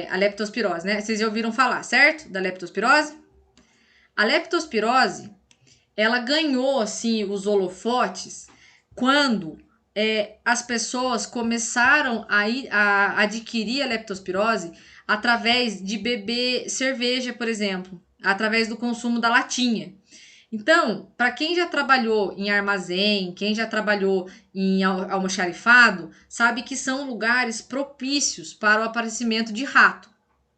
a leptospirose, né? Vocês já ouviram falar, certo? Da leptospirose? A leptospirose, ela ganhou, assim, os holofotes quando as pessoas começaram a adquirir a leptospirose através de beber cerveja, por exemplo, através do consumo da latinha. Então, para quem já trabalhou em armazém, quem já trabalhou em almoxarifado, sabe que são lugares propícios para o aparecimento de rato,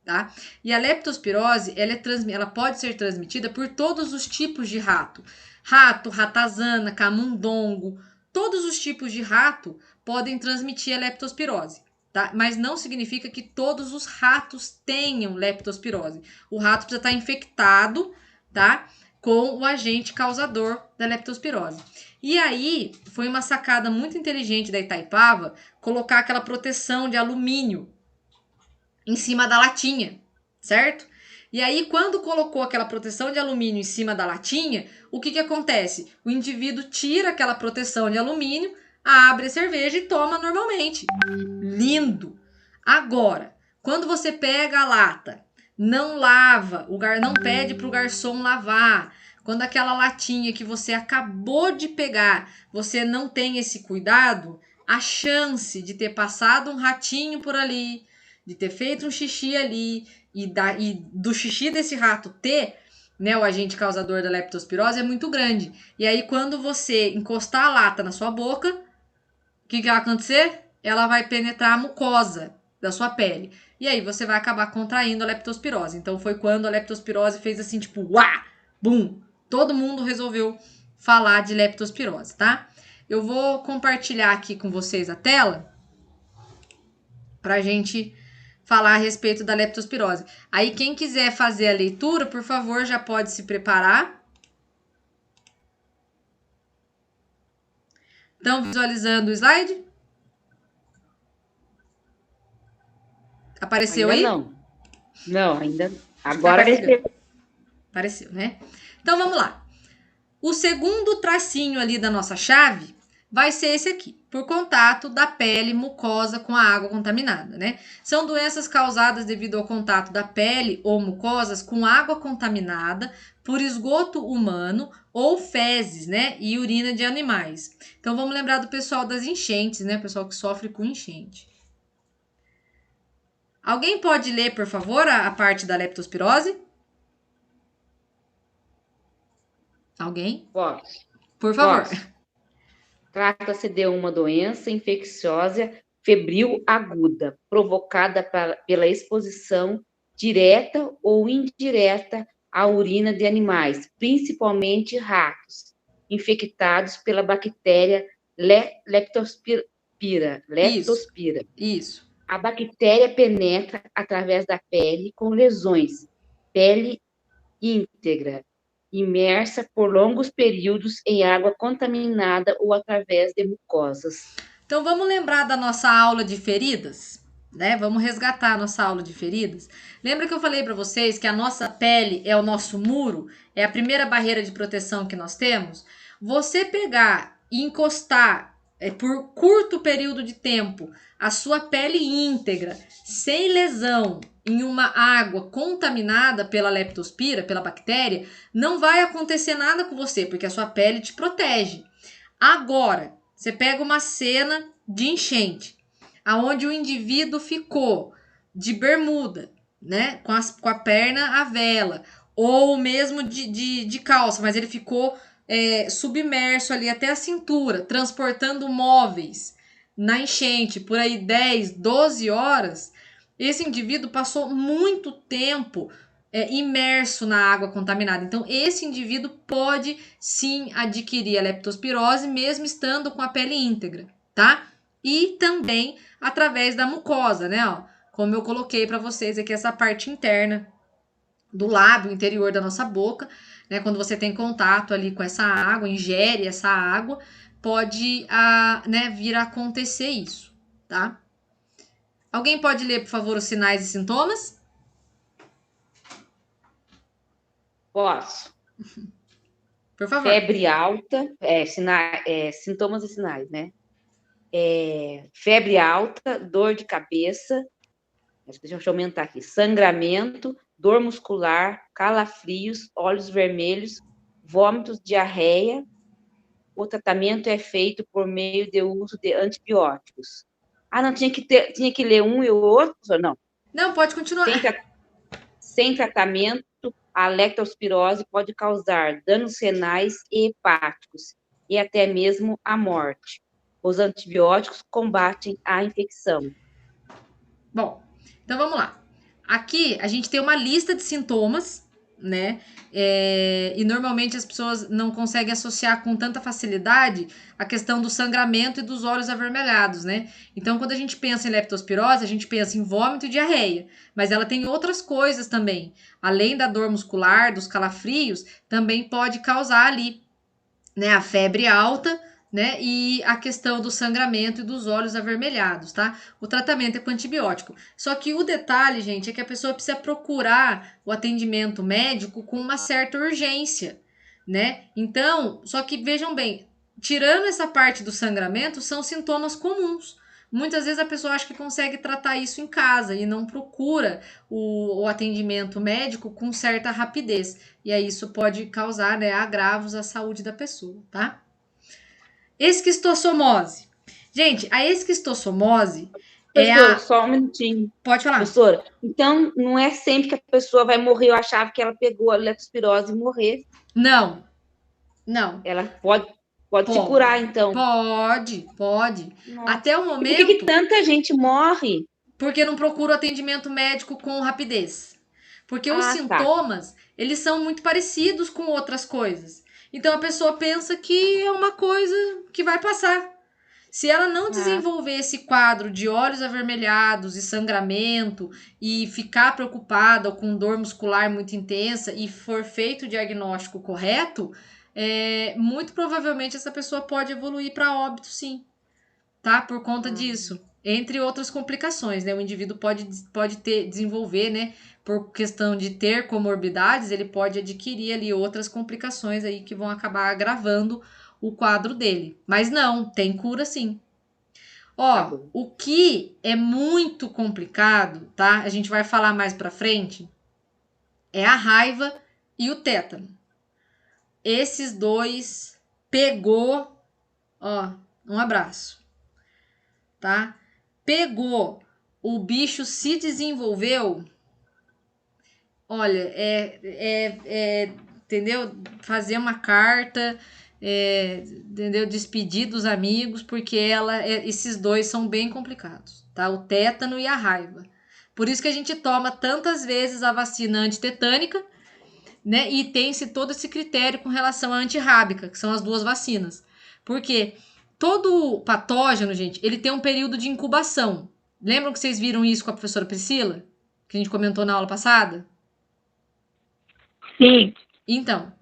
tá? E a leptospirose, ela pode ser transmitida por todos os tipos de rato. Rato, ratazana, camundongo, todos os tipos de rato podem transmitir a leptospirose. Tá? Mas não significa que todos os ratos tenham leptospirose. O rato precisa estar infectado, tá? Com o agente causador da leptospirose. E aí, foi uma sacada muito inteligente da Itaipava colocar aquela proteção de alumínio em cima da latinha, certo? E aí, quando colocou aquela proteção de alumínio em cima da latinha, o que acontece? O indivíduo tira aquela proteção de alumínio, abre a cerveja e toma normalmente. Lindo! Agora, quando você pega a lata, não lava, não pede para o garçom lavar, quando aquela latinha que você acabou de pegar, você não tem esse cuidado, a chance de ter passado um ratinho por ali, de ter feito um xixi ali e do xixi desse rato ter, né, o agente causador da leptospirose é muito grande. E aí, quando você encostar a lata na sua boca, o que vai acontecer? Ela vai penetrar a mucosa da sua pele. E aí você vai acabar contraindo a leptospirose. Então foi quando a leptospirose fez assim, tipo, uá, bum. Todo mundo resolveu falar de leptospirose, tá? Eu vou compartilhar aqui com vocês a tela pra gente falar a respeito da leptospirose. Aí quem quiser fazer a leitura, por favor, já pode se preparar. Estão visualizando o slide? Apareceu Ainda aí? não. Não, ainda. Agora Apareceu. apareceu. Apareceu, né? Então vamos lá. O segundo tracinho ali da nossa chave vai ser esse aqui, por contato da pele mucosa com a água contaminada, né? São doenças causadas devido ao contato da pele ou mucosas com água contaminada por esgoto humano ou fezes, né? E urina de animais. Então vamos lembrar do pessoal das enchentes, né? O pessoal que sofre com enchente. Alguém pode ler, por favor, a parte da leptospirose? Alguém? Posso. Por favor. Posso. Trata-se de uma doença infecciosa febril aguda, provocada pela exposição direta ou indireta à urina de animais, principalmente ratos, infectados pela bactéria Leptospira. Isso. Leptospira. Isso. A bactéria penetra através da pele com lesões, pele íntegra, imersa por longos períodos em água contaminada ou através de mucosas. Então vamos lembrar da nossa aula de feridas, né? Vamos resgatar a nossa aula de feridas. Lembra que eu falei para vocês que a nossa pele é o nosso muro, é a primeira barreira de proteção que nós temos? Você pegar e encostar por curto período de tempo a sua pele íntegra, sem lesão, em uma água contaminada pela leptospira, pela bactéria, não vai acontecer nada com você, porque a sua pele te protege. Agora, você pega uma cena de enchente, aonde o indivíduo ficou de bermuda, né, com a perna à vela, ou mesmo de calça, mas ele ficou submerso ali até a cintura, transportando móveis na enchente por aí 10, 12 horas. Esse indivíduo passou muito tempo imerso na água contaminada. Então, esse indivíduo pode sim adquirir a leptospirose, mesmo estando com a pele íntegra, tá? E também através da mucosa, né? Ó, como eu coloquei para vocês aqui, essa parte interna do lábio interior da nossa boca, né? Quando você tem contato ali com essa água, ingere essa água, pode né, vir a acontecer isso, tá? Alguém pode ler, por favor, os sinais e sintomas? Posso. Por favor. Febre alta, sintomas e sinais, né? Febre alta, dor de cabeça, Deixa eu aumentar aqui. Sangramento, dor muscular, calafrios, olhos vermelhos, vômitos, diarreia. O tratamento é feito por meio do uso de antibióticos. Ah, não, tinha que ler um e o outro? Não. Não, pode continuar. Sem tratamento, a leptospirose pode causar danos renais e hepáticos e até mesmo a morte. Os antibióticos combatem a infecção. Bom, então vamos lá. Aqui a gente tem uma lista de sintomas, né? E normalmente as pessoas não conseguem associar com tanta facilidade a questão do sangramento e dos olhos avermelhados, né? Então, quando a gente pensa em leptospirose, a gente pensa em vômito e diarreia, mas ela tem outras coisas também. Além da dor muscular, dos calafrios, também pode causar ali, né, a febre alta, né, e a questão do sangramento e dos olhos avermelhados, tá? O tratamento é com antibiótico. Só que o detalhe, gente, é que a pessoa precisa procurar o atendimento médico com uma certa urgência, né? Então, só que vejam bem, tirando essa parte do sangramento, são sintomas comuns. Muitas vezes a pessoa acha que consegue tratar isso em casa e não procura o atendimento médico com certa rapidez. E aí isso pode causar, né, agravos à saúde da pessoa, tá? Esquistossomose. Gente, a esquistossomose é Professora, a... só um minutinho. Pode falar. Professora, então não é sempre que a pessoa vai morrer. Eu achava que ela pegou a leptospirose e morrer. Não, não. Ela pode se curar, então. Pode. Nossa. Até o E por que momento... tanta gente morre? Porque não procura o atendimento médico com rapidez. Porque os Ah, tá. sintomas, eles são muito parecidos com outras coisas. Então a pessoa pensa que é uma coisa que vai passar. Se ela não desenvolver esse quadro de olhos avermelhados e sangramento e ficar preocupada ou com dor muscular muito intensa e for feito o diagnóstico correto, muito provavelmente essa pessoa pode evoluir para óbito, sim, tá? Por conta disso. Entre outras complicações, né? O indivíduo pode desenvolver, né? Por questão de ter comorbidades, ele pode adquirir ali outras complicações aí que vão acabar agravando o quadro dele. Mas não, tem cura sim. Ó, o que é muito complicado, tá? A gente vai falar mais pra frente, é a raiva e o tétano. Esses dois pegou, ó, um abraço, tá? Pegou, o bicho se desenvolveu, olha, entendeu? Fazer uma carta, entendeu? Despedir dos amigos, porque esses dois são bem complicados, tá? O tétano e a raiva. Por isso que a gente toma tantas vezes a vacina antitetânica, né? E tem-se todo esse critério com relação à antirrábica, que são as duas vacinas. Porque todo patógeno, gente, ele tem um período de incubação. Lembram que vocês viram isso com a professora Priscila? Que a gente comentou na aula passada? Sim. Então,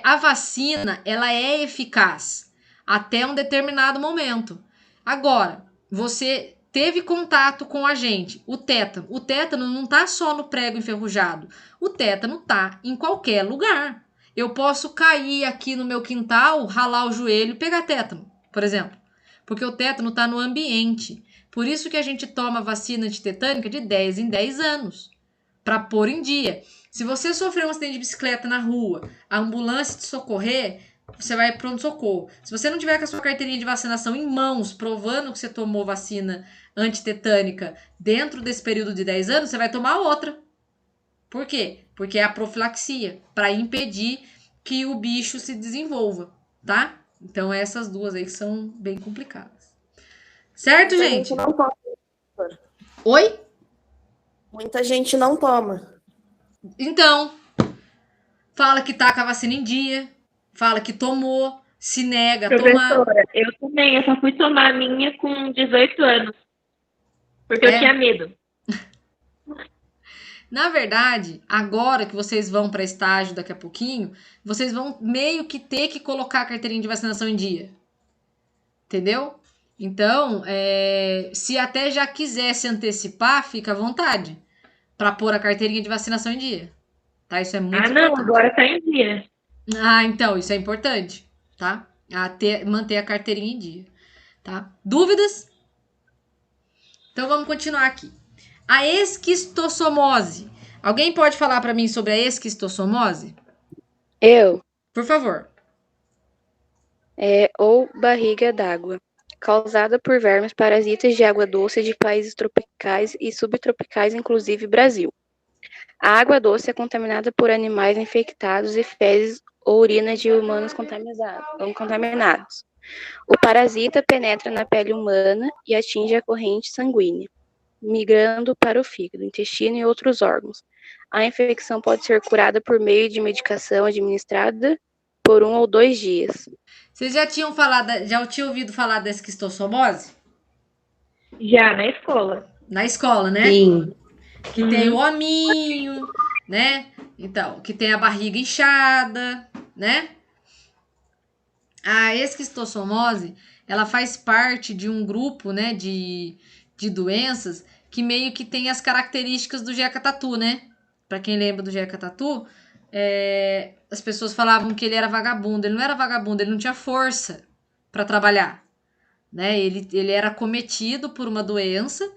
a vacina, ela é eficaz até um determinado momento. Agora, você teve contato com a gente, o tétano. O tétano não tá só no prego enferrujado. O tétano tá em qualquer lugar. Eu posso cair aqui no meu quintal, ralar o joelho e pegar tétano, por exemplo. Porque o tétano tá no ambiente. Por isso que a gente toma vacina antitetânica de 10 em 10 anos. Para pôr em dia. Se você sofreu um acidente de bicicleta na rua, a ambulância te socorrer, você vai pronto-socorro. Se você não tiver com a sua carteirinha de vacinação em mãos, provando que você tomou vacina antitetânica dentro desse período de 10 anos, você vai tomar outra. Por quê? Porque é a profilaxia, para impedir que o bicho se desenvolva, tá? Então, essas duas aí que são bem complicadas. Certo, gente? Muita gente não toma. Oi? Muita gente não toma. Então, fala que tá com a vacina em dia, fala que tomou, se nega a tomar. Professora, eu também, eu só fui tomar a minha com 18 anos. Porque eu tinha medo. Na verdade, agora que vocês vão para estágio daqui a pouquinho, vocês vão meio que ter que colocar a carteirinha de vacinação em dia. Entendeu? Então, se até já quiser se antecipar, fica à vontade para pôr a carteirinha de vacinação em dia. Tá? Isso é muito importante. Não, agora tá em dia. Então, isso é importante, tá? Manter a carteirinha em dia, tá? Dúvidas? Então, vamos continuar aqui. A esquistossomose. Alguém pode falar para mim sobre a esquistossomose? Eu, Por favor. ou barriga d'água, causada por vermes parasitas de água doce de países tropicais e subtropicais, inclusive Brasil. A água doce é contaminada por animais infectados e fezes ou urina de humanos contaminados. O parasita penetra na pele humana e atinge a corrente sanguínea, migrando para o fígado, intestino e outros órgãos. A infecção pode ser curada por meio de medicação administrada por 1 ou 2 dias. Vocês já tinham ouvido falar da esquistossomose? Já na escola. Na escola, né? Sim. Que tem o hominho, né? Então, que tem a barriga inchada, né? A esquistossomose, ela faz parte de um grupo, né, de doenças que meio que tem as características do Jeca Tatu, né? Pra quem lembra do Jeca Tatu, as pessoas falavam que ele era vagabundo. Ele não era vagabundo, ele não tinha força para trabalhar, né? Ele era cometido por uma doença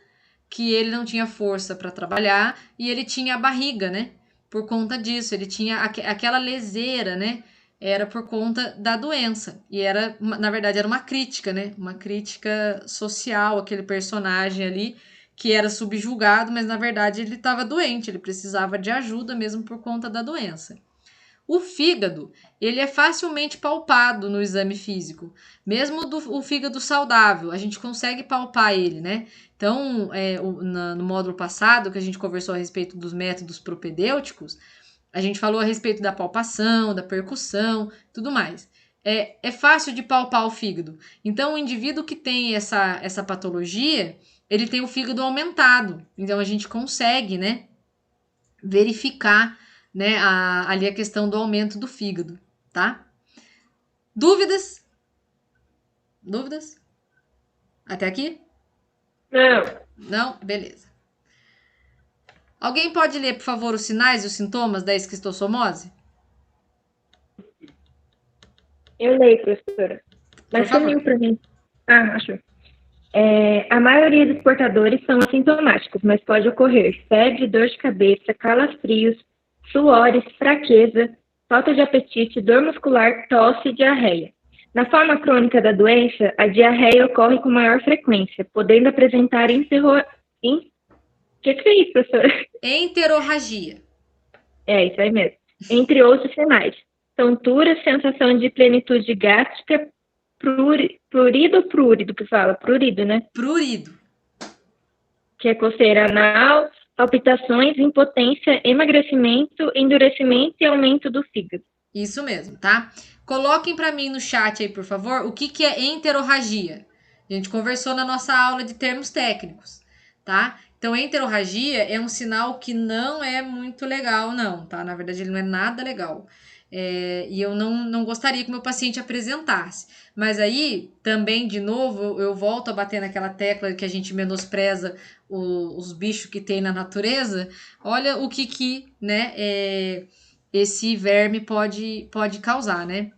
que ele não tinha força para trabalhar e ele tinha a barriga, né? Por conta disso, ele tinha aquela leseira, né? Era por conta da doença. E era, na verdade, era uma crítica, né? Uma crítica social, aquele personagem ali que era subjugado, mas na verdade ele estava doente, ele precisava de ajuda mesmo por conta da doença. O fígado, ele é facilmente palpado no exame físico. Mesmo o fígado saudável, a gente consegue palpar ele, né? Então, no módulo passado, que a gente conversou a respeito dos métodos propedêuticos, a gente falou a respeito da palpação, da percussão, tudo mais. É fácil de palpar o fígado. Então, o indivíduo que tem essa patologia, ele tem o fígado aumentado. Então, a gente consegue, né, verificar, né, ali a questão do aumento do fígado, tá? Dúvidas? Dúvidas? Até aqui? Não. Não? Beleza. Alguém pode ler, por favor, os sinais e os sintomas da esquistossomose? Eu leio, professora. Mas sumiu para mim. Ah, achou. A maioria dos portadores são assintomáticos, mas pode ocorrer febre, dor de cabeça, calafrios, suores, fraqueza, falta de apetite, dor muscular, tosse e diarreia. Na forma crônica da doença, a diarreia ocorre com maior frequência, podendo apresentar que é isso, professora? Enterorragia. Isso aí mesmo. Entre outros sinais. Tontura, sensação de plenitude gástrica, prurido, que fala? Prurido, né? Prurido. Que é coceira anal, palpitações, impotência, emagrecimento, endurecimento e aumento do fígado. Isso mesmo, tá? Coloquem para mim no chat aí, por favor, o que é enterorragia. A gente conversou na nossa aula de termos técnicos, tá? Então, enterorragia é um sinal que não é muito legal, não, tá? Na verdade, ele não é nada legal. E eu não gostaria que meu paciente apresentasse. Mas aí, também, de novo, eu volto a bater naquela tecla que a gente menospreza os bichos que tem na natureza. Olha o que né, esse verme pode causar, né?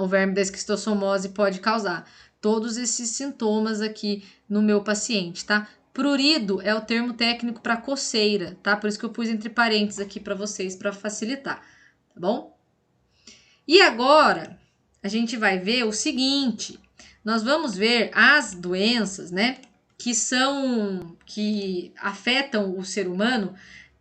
O verme da esquistossomose pode causar. Todos esses sintomas aqui no meu paciente, tá? Prurido é o termo técnico para coceira, tá? Por isso que eu pus entre parênteses aqui para vocês, para facilitar, tá bom? E agora, a gente vai ver o seguinte, nós vamos ver as doenças, né, que afetam o ser humano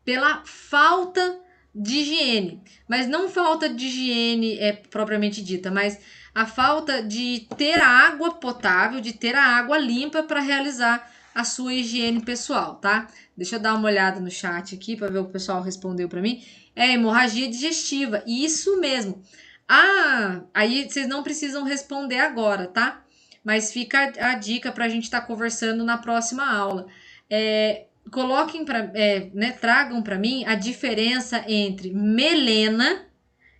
pela falta de higiene, mas não falta de higiene propriamente dita, mas a falta de ter a água potável, de ter a água limpa para realizar a sua higiene pessoal, tá? Deixa eu dar uma olhada no chat aqui para ver o pessoal respondeu para mim. Hemorragia digestiva, isso mesmo. Aí vocês não precisam responder agora, tá? Mas fica a dica para a gente estar conversando na próxima aula. Coloquem né, tragam para mim a diferença entre melena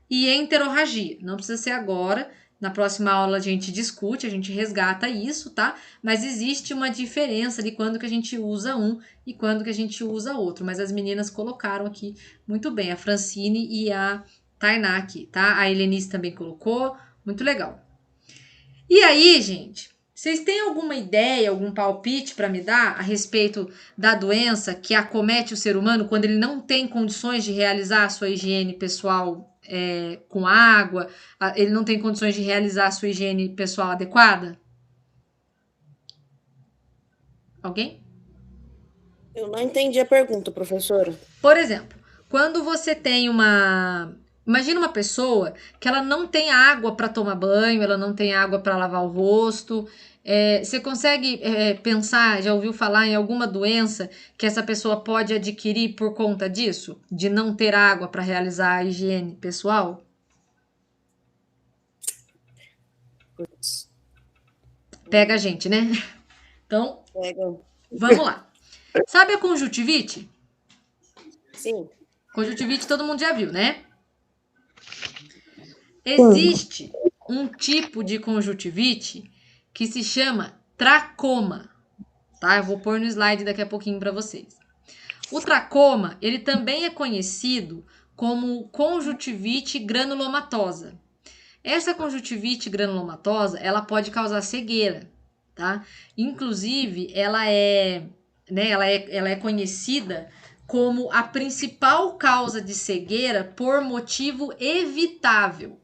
e enterorragia. Não precisa ser agora. Na próxima aula a gente discute, a gente resgata isso, tá? Mas existe uma diferença de quando que a gente usa um e quando que a gente usa outro. Mas as meninas colocaram aqui muito bem, a Francine e a Tainá aqui, tá? A Helenice também colocou, muito legal. E aí, gente, Vocês têm alguma ideia, algum palpite para me dar a respeito da doença que acomete o ser humano quando ele não tem condições de realizar a sua higiene pessoal com água, ele não tem condições de realizar a sua higiene pessoal adequada? Alguém? Eu não entendi a pergunta, professora. Por exemplo, quando você tem imagina uma pessoa que ela não tem água para tomar banho, ela não tem água para lavar o rosto. Você consegue pensar, já ouviu falar em alguma doença que essa pessoa pode adquirir por conta disso? De não ter água para realizar a higiene pessoal? Putz, Pega a gente, né? Então, pega. vamos lá. Sabe a conjuntivite? Sim. Conjuntivite todo mundo já viu, né? Existe um tipo de conjuntivite que se chama tracoma, tá? Eu vou pôr no slide daqui a pouquinho para vocês. O tracoma, ele também é conhecido como conjuntivite granulomatosa. Essa conjuntivite granulomatosa, ela pode causar cegueira, tá? Inclusive, ela é conhecida como a principal causa de cegueira por motivo evitável,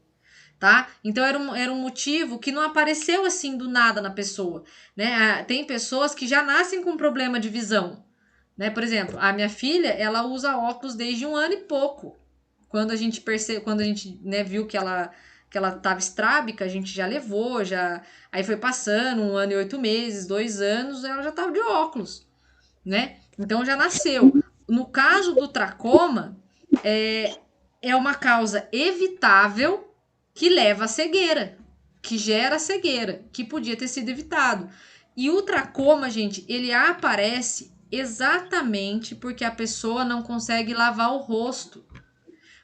tá? Então era um motivo que não apareceu assim do nada na pessoa, né? Tem pessoas que já nascem com problema de visão, né? Por exemplo, a minha filha, ela usa óculos desde 1 ano e pouco. Quando a gente viu que ela estava estrábica, a gente já levou, aí foi passando 1 ano e 8 meses, 2 anos, ela já estava de óculos, né? Então já nasceu. No caso do tracoma, é uma causa evitável que leva à cegueira, que gera cegueira, que podia ter sido evitado. E o tracoma, gente, ele aparece exatamente porque a pessoa não consegue lavar o rosto,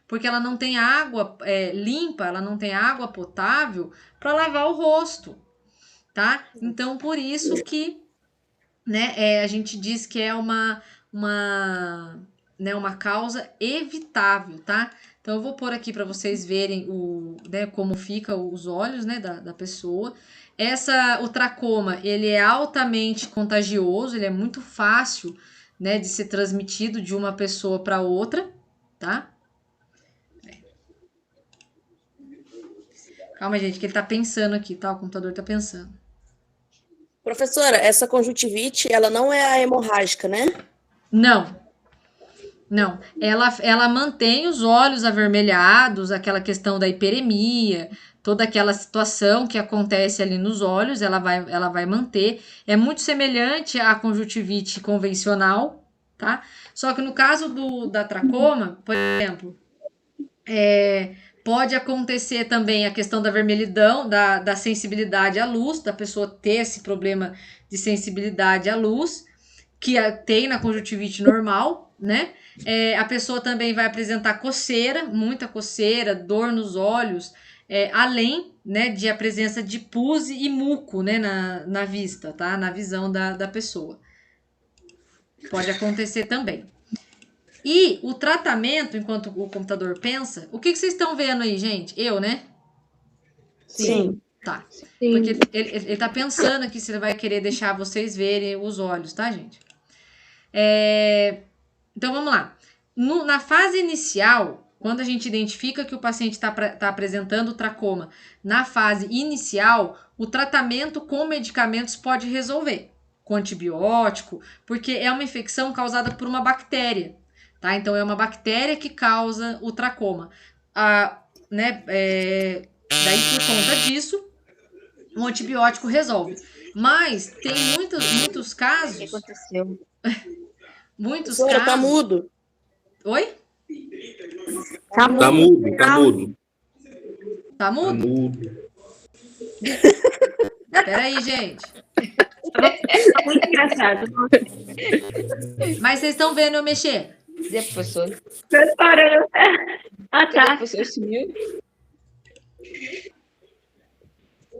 porque ela não tem água limpa, ela não tem água potável para lavar o rosto, tá? Então, por isso que, né, a gente diz que é uma causa evitável, tá? Então, eu vou pôr aqui para vocês verem como fica os olhos, né, da pessoa. O tracoma, ele é altamente contagioso, ele é muito fácil, né, de ser transmitido de uma pessoa para outra, tá? Calma, gente, que ele tá pensando aqui, tá? O computador tá pensando. Professora, essa conjuntivite, ela não é a hemorrágica, né? Não. Ela mantém os olhos avermelhados, aquela questão da hiperemia, toda aquela situação que acontece ali nos olhos, ela vai manter. É muito semelhante à conjuntivite convencional, tá? Só que no caso da tracoma, por exemplo, pode acontecer também a questão da vermelhidão, da sensibilidade à luz, da pessoa ter esse problema de sensibilidade à luz, que tem na conjuntivite normal, né? A pessoa também vai apresentar coceira, muita coceira, dor nos olhos, além, né, de a presença de pus e muco, né, na vista, tá? Na visão da pessoa. Pode acontecer também. E o tratamento, enquanto o computador pensa, o que vocês estão vendo aí, gente? Eu, né? Sim. Tá. Sim. Porque ele tá pensando aqui se ele vai querer deixar vocês verem os olhos, tá, gente? Então, vamos lá. Na fase inicial, quando a gente identifica que o paciente está apresentando tracoma, na fase inicial, o tratamento com medicamentos pode resolver, com antibiótico, porque é uma infecção causada por uma bactéria, tá? Então, é uma bactéria que causa o tracoma. Daí, por conta disso, um antibiótico resolve. Mas tem muitos casos... O que aconteceu? Muitos Professora, casos... tá mudo. Oi? Tá mudo. Tá Tá mudo? mudo. Peraí, gente. Tá muito engraçado. Mas vocês estão vendo eu mexer? Cadê a professora? Professora, ah, Cadê a tá. professora? Sumiu?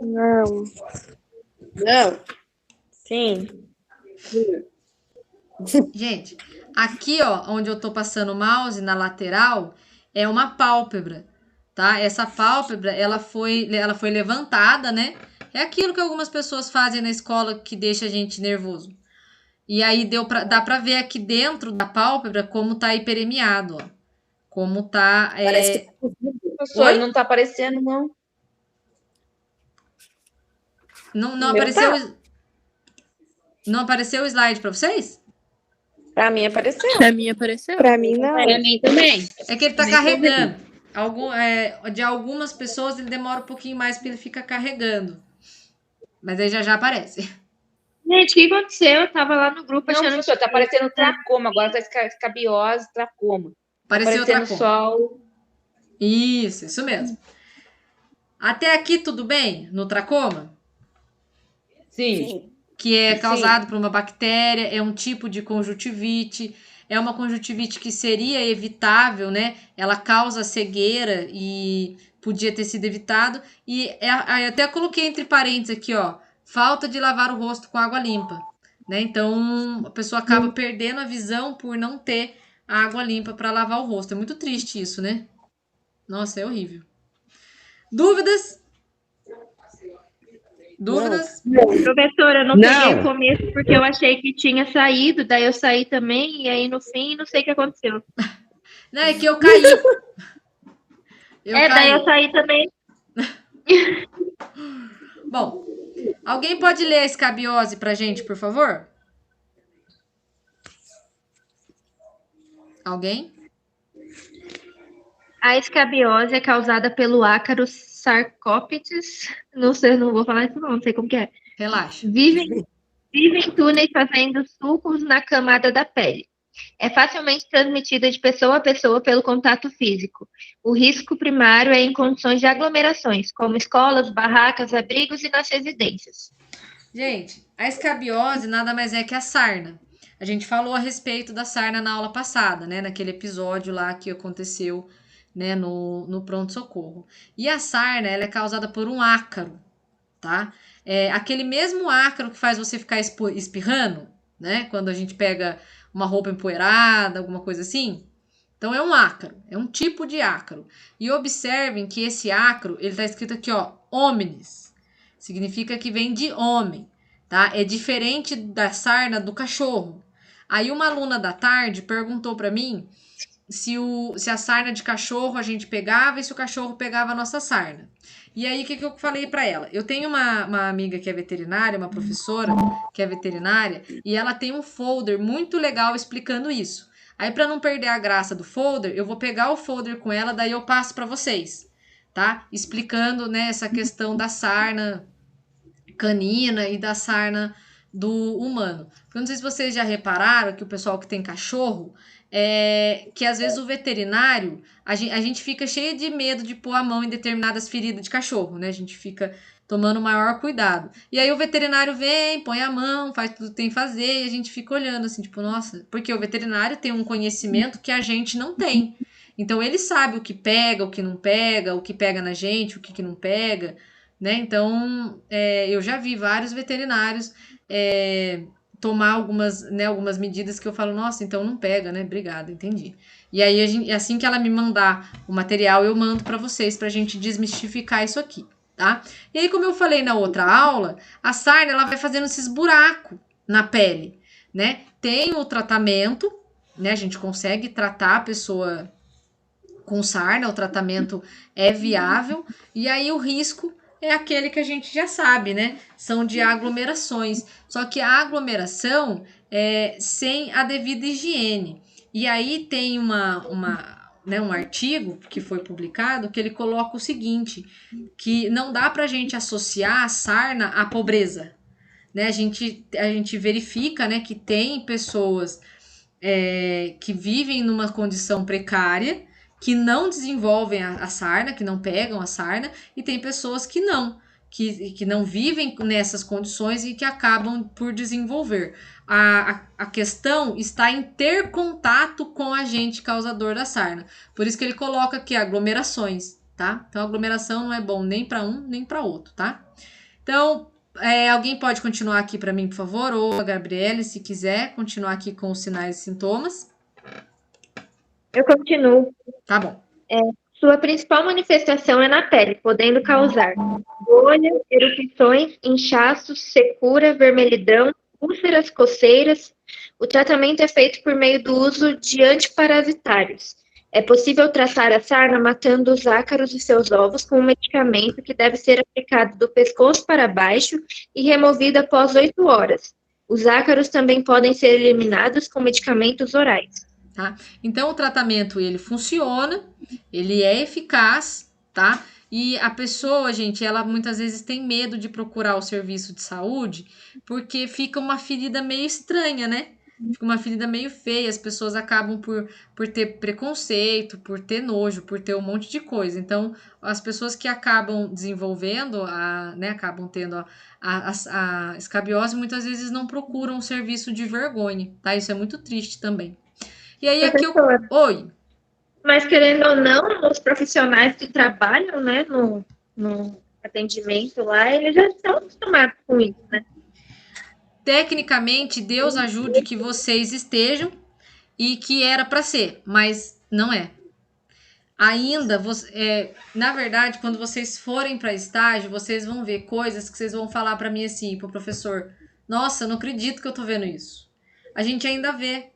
Não. Não. Sim. Gente, aqui, ó, onde eu tô passando o mouse, na lateral, é uma pálpebra, tá? Essa pálpebra, ela foi levantada, né, É aquilo que algumas pessoas fazem na escola que deixa a gente nervoso. E aí dá pra ver aqui dentro da pálpebra como tá hiperemiado, ó. Como tá... Parece que Professor, Oi? não tá aparecendo, não. Não Meu apareceu... tá. Não apareceu o slide pra vocês? Pra mim apareceu. Pra mim apareceu. Pra mim, não. Pra mim também. É que ele tá Nem tô carregando. De algumas pessoas ele demora um pouquinho mais porque ele fica carregando. Mas aí já aparece. Gente, o que aconteceu? Eu tava lá no grupo Não, achando professor, tá que... aparecendo tracoma. Agora tá escabiose, tracoma. Apareceu Aparecendo outra cor. só o... Isso mesmo. Até aqui tudo bem no tracoma? Sim. Que é causado por uma bactéria, é um tipo de conjuntivite, é uma conjuntivite que seria evitável, né? Ela causa cegueira e podia ter sido evitado. E aí eu até coloquei entre parênteses aqui, ó, falta de lavar o rosto com água limpa, né? Então a pessoa acaba perdendo a visão por não ter água limpa para lavar o rosto. É muito triste isso, né? Nossa, é horrível. Dúvidas? Dúvidas? Professora, eu não peguei o começo porque eu achei que tinha saído, daí eu saí também, e aí no fim não sei o que aconteceu. Não, é que eu caí. Daí eu saí também. Bom, alguém pode ler a escabiose pra gente, por favor? Alguém? A escabiose é causada pelo ácaro Sarcoptes. Não sei, não vou falar isso não sei como que é. Relaxa. Vive em túneis fazendo sulcos na camada da pele. É facilmente transmitida de pessoa a pessoa pelo contato físico. O risco primário é em condições de aglomerações, como escolas, barracas, abrigos e nas residências. Gente, a escabiose nada mais é que a sarna. A gente falou a respeito da sarna na aula passada, né? Naquele episódio lá que aconteceu, né, no pronto-socorro. E a sarna, ela é causada por um ácaro, tá? É aquele mesmo ácaro que faz você ficar espirrando, né? Quando a gente pega uma roupa empoeirada, alguma coisa assim. Então é um ácaro, é um tipo de ácaro. E observem que esse ácaro, ele tá escrito aqui, ó, hominis. Significa que vem de homem, tá? É diferente da sarna do cachorro. Aí uma aluna da tarde perguntou para mim se a sarna de cachorro a gente pegava e se o cachorro pegava a nossa sarna. E aí, o que eu falei para ela? Eu tenho uma amiga que é veterinária, uma professora que é veterinária, e ela tem um folder muito legal explicando isso. Aí, para não perder a graça do folder, eu vou pegar o folder com ela, daí eu passo para vocês, tá? Explicando, né, essa questão da sarna canina e da sarna do humano. Porque eu não sei se vocês já repararam que o pessoal que tem cachorro, que às vezes o veterinário, a gente fica cheio de medo de pôr a mão em determinadas feridas de cachorro, né? A gente fica tomando maior cuidado. E aí o veterinário vem, põe a mão, faz tudo que tem que fazer, e a gente fica olhando assim, tipo, nossa, porque o veterinário tem um conhecimento que a gente não tem. Então ele sabe o que pega, o que não pega, o que pega na gente, o que não pega, né? Então eu já vi vários veterinários tomar algumas medidas que eu falo, nossa, então não pega, né? Obrigada, entendi. E aí, assim que ela me mandar o material, eu mando para vocês pra gente desmistificar isso aqui, tá? E aí, como eu falei na outra aula, a sarna, ela vai fazendo esses buracos na pele, né? Tem o tratamento, né? A gente consegue tratar a pessoa com sarna, o tratamento é viável, e aí o risco é aquele que a gente já sabe, né? São de aglomerações. Só que a aglomeração é sem a devida higiene. E aí tem um artigo que foi publicado que ele coloca o seguinte, que não dá pra gente associar a sarna à pobreza, né? A gente verifica, né, que tem pessoas que vivem numa condição precária, que não desenvolvem a sarna, que não pegam a sarna, e tem pessoas que não vivem nessas condições e que acabam por desenvolver. A questão está em ter contato com o agente causador da sarna. Por isso que ele coloca aqui aglomerações, tá? Então, aglomeração não é bom nem para um, nem para outro, tá? Então, alguém pode continuar aqui para mim, por favor? Ou a Gabriele, se quiser, continuar aqui com os sinais e sintomas. Eu continuo. Tá bom. Sua principal manifestação é na pele, podendo causar bolha, erupções, inchaços, secura, vermelhidão, úlceras, coceiras. O tratamento é feito por meio do uso de antiparasitários. É possível tratar a sarna matando os ácaros e seus ovos com um medicamento que deve ser aplicado do pescoço para baixo e removido após 8 horas. Os ácaros também podem ser eliminados com medicamentos orais. Tá? Então, o tratamento, ele funciona, ele é eficaz, tá? E a pessoa, gente, ela muitas vezes tem medo de procurar o serviço de saúde porque fica uma ferida meio estranha, né? Fica uma ferida meio feia, as pessoas acabam por ter preconceito, por ter nojo, por ter um monte de coisa. Então, as pessoas que acabam desenvolvendo, né, acabam tendo a escabiose, muitas vezes não procuram um serviço de vergonha, tá? Isso é muito triste também. E aí aqui eu... Oi. Mas querendo ou não, os profissionais que trabalham, né, no atendimento lá, eles já estão acostumados com isso, né? Tecnicamente, Deus ajude que vocês estejam e que era para ser, mas não é. Ainda, na verdade, quando vocês forem para estágio, vocês vão ver coisas que vocês vão falar para mim assim, pro professor, nossa, eu não acredito que eu tô vendo isso. A gente ainda vê.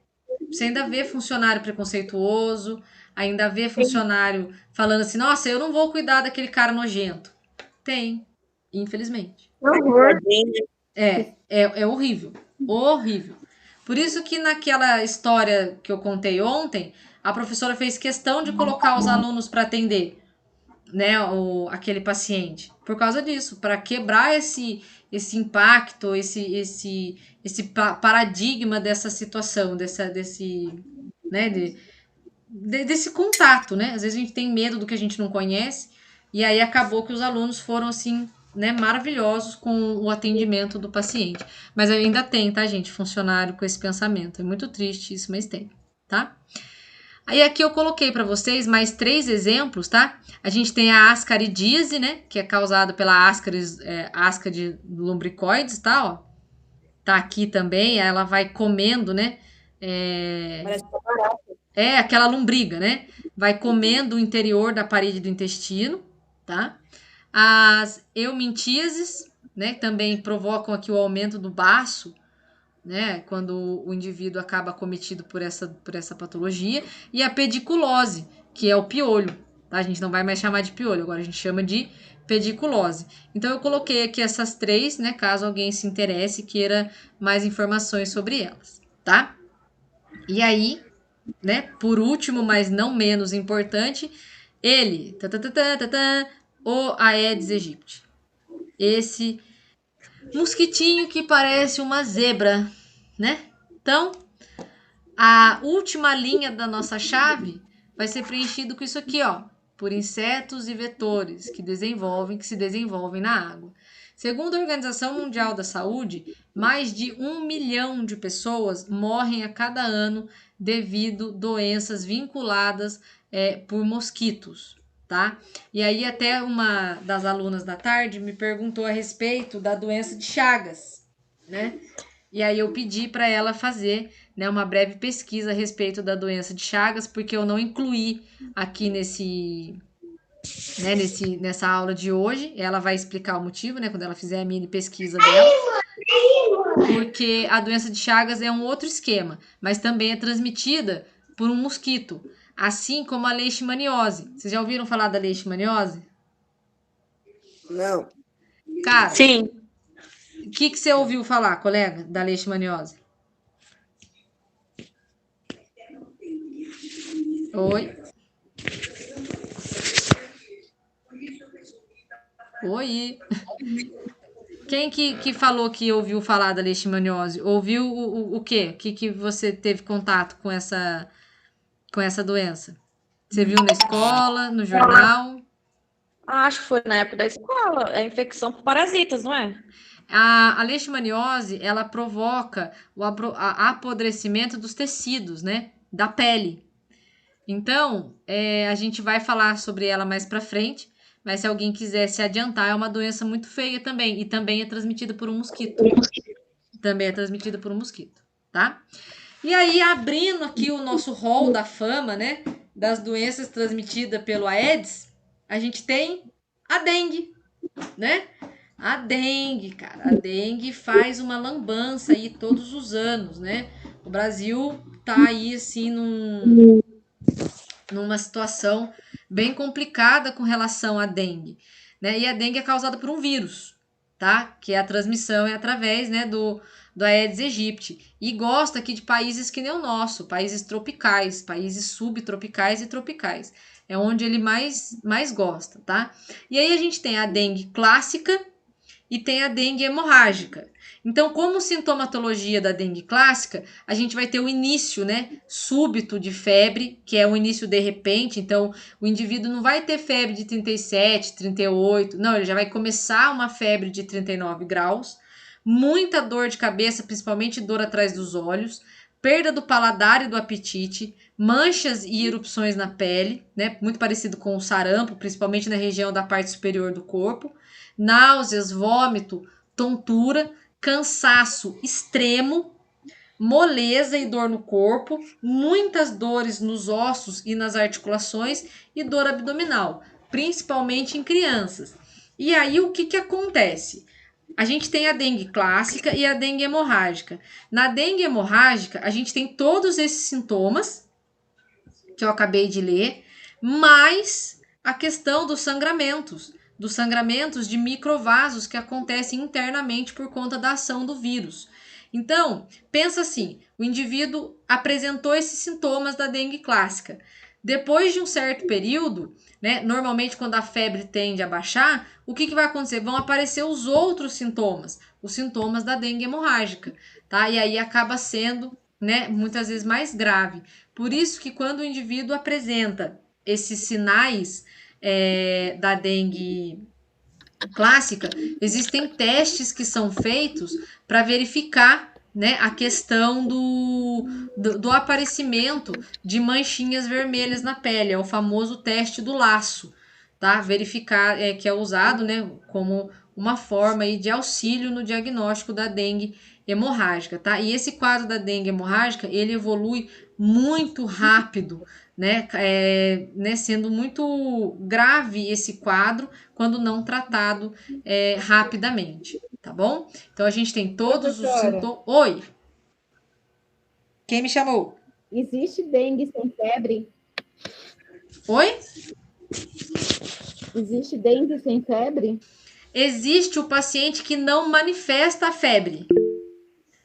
Você ainda vê funcionário preconceituoso, ainda vê funcionário falando assim, nossa, eu não vou cuidar daquele cara nojento. Tem, infelizmente. É horrível, horrível. Por isso que naquela história que eu contei ontem, a professora fez questão de colocar os alunos para atender, né, aquele paciente. Por causa disso, para quebrar esse impacto, esse paradigma dessa situação, desse contato, né? Às vezes a gente tem medo do que a gente não conhece, e aí acabou que os alunos foram assim, né, maravilhosos com o atendimento do paciente. Mas ainda tem, tá, gente, funcionário com esse pensamento. É muito triste isso, mas tem, tá? Aí aqui eu coloquei para vocês mais 3 exemplos, tá? A gente tem a ascaridíase, né? Que é causada pela asca de lumbricoides, tá? Ó. Tá aqui também, ela vai comendo, né? Parece uma barata. Aquela lombriga, né? Vai comendo o interior da parede do intestino, tá? As eumintíases, né? Também provocam aqui o aumento do baço, né, quando o indivíduo acaba acometido por essa patologia, e a pediculose, que é o piolho, tá? A gente não vai mais chamar de piolho, agora a gente chama de pediculose. Então eu coloquei aqui essas 3, né, caso alguém se interesse e queira mais informações sobre elas, tá? E aí, né, por último, mas não menos importante, ele, o Aedes aegypti. Esse mosquitinho que parece uma zebra, né? Então, a última linha da nossa chave vai ser preenchido com isso aqui, ó, por insetos e vetores que se desenvolvem na água. Segundo a Organização Mundial da Saúde, mais de 1 milhão de pessoas morrem a cada ano devido a doenças vinculadas por mosquitos. Tá? E aí até uma das alunas da tarde me perguntou a respeito da doença de Chagas, né? E aí eu pedi para ela fazer, né, uma breve pesquisa a respeito da doença de Chagas, porque eu não incluí aqui nessa aula de hoje. Ela vai explicar o motivo, né, quando ela fizer a mini pesquisa dela. Porque a doença de Chagas é um outro esquema, mas também é transmitida por um mosquito. Assim como a leishmaniose. Vocês já ouviram falar da leishmaniose? Não. Cara, Sim. O que você ouviu falar, colega, da leishmaniose? Oi? Oi? Quem que falou que ouviu falar da leishmaniose? Ouviu o quê? Que você teve contato com essa doença? Você viu na escola, no jornal? Acho que foi na época da escola. É infecção por parasitas, não é? A leishmaniose, ela provoca o apodrecimento dos tecidos, né? Da pele. Então, a gente vai falar sobre ela mais pra frente, mas se alguém quiser se adiantar, é uma doença muito feia também, e também é transmitida por um mosquito. tá? E aí, abrindo aqui o nosso hall da fama, né? das doenças transmitidas pelo Aedes, a gente tem a dengue, né? A dengue, cara. A dengue faz uma lambança aí todos os anos, né? O Brasil tá aí, assim, numa situação bem complicada com relação à dengue, né? E a dengue é causada por um vírus, tá? Que a transmissão é através, né, do Aedes aegypti. E gosta aqui de países que nem o nosso, países tropicais, países subtropicais e tropicais. É onde ele mais gosta, tá? E aí a gente tem a dengue clássica e tem a dengue hemorrágica. Então, como sintomatologia da dengue clássica, a gente vai ter o início, né, súbito de febre, que é o início de repente. Então, o indivíduo não vai ter febre de 37, 38, não, ele já vai começar uma febre de 39 graus, muita dor de cabeça, principalmente dor atrás dos olhos, perda do paladar e do apetite, manchas e erupções na pele, né, muito parecido com o sarampo, principalmente na região da parte superior do corpo, náuseas, vômito, tontura, cansaço extremo, moleza e dor no corpo, muitas dores nos ossos e nas articulações e dor abdominal, principalmente em crianças. E aí o que acontece? A gente tem a dengue clássica e a dengue hemorrágica. Na dengue hemorrágica, a gente tem todos esses sintomas que eu acabei de ler, mais a questão dos sangramentos de microvasos que acontecem internamente por conta da ação do vírus. Então, pensa assim, o indivíduo apresentou esses sintomas da dengue clássica. Depois de um certo período, né, normalmente quando a febre tende a baixar, o que vai acontecer? Vão aparecer os outros sintomas, os sintomas da dengue hemorrágica, tá? E aí acaba sendo, né, muitas vezes mais grave. Por isso que quando o indivíduo apresenta esses sinais da dengue clássica, existem testes que são feitos para verificar, né, a questão do aparecimento de manchinhas vermelhas na pele, é o famoso teste do laço, tá? Verificar, que é usado, né, como uma forma aí de auxílio no diagnóstico da dengue hemorrágica, tá? E esse quadro da dengue hemorrágica, ele evolui muito rápido, né, sendo muito grave esse quadro quando não tratado rapidamente, tá bom? Então a gente tem todos os sintomas. Oi! Quem me chamou? Existe dengue sem febre? Oi? Existe dengue sem febre? Existe o paciente que não manifesta a febre,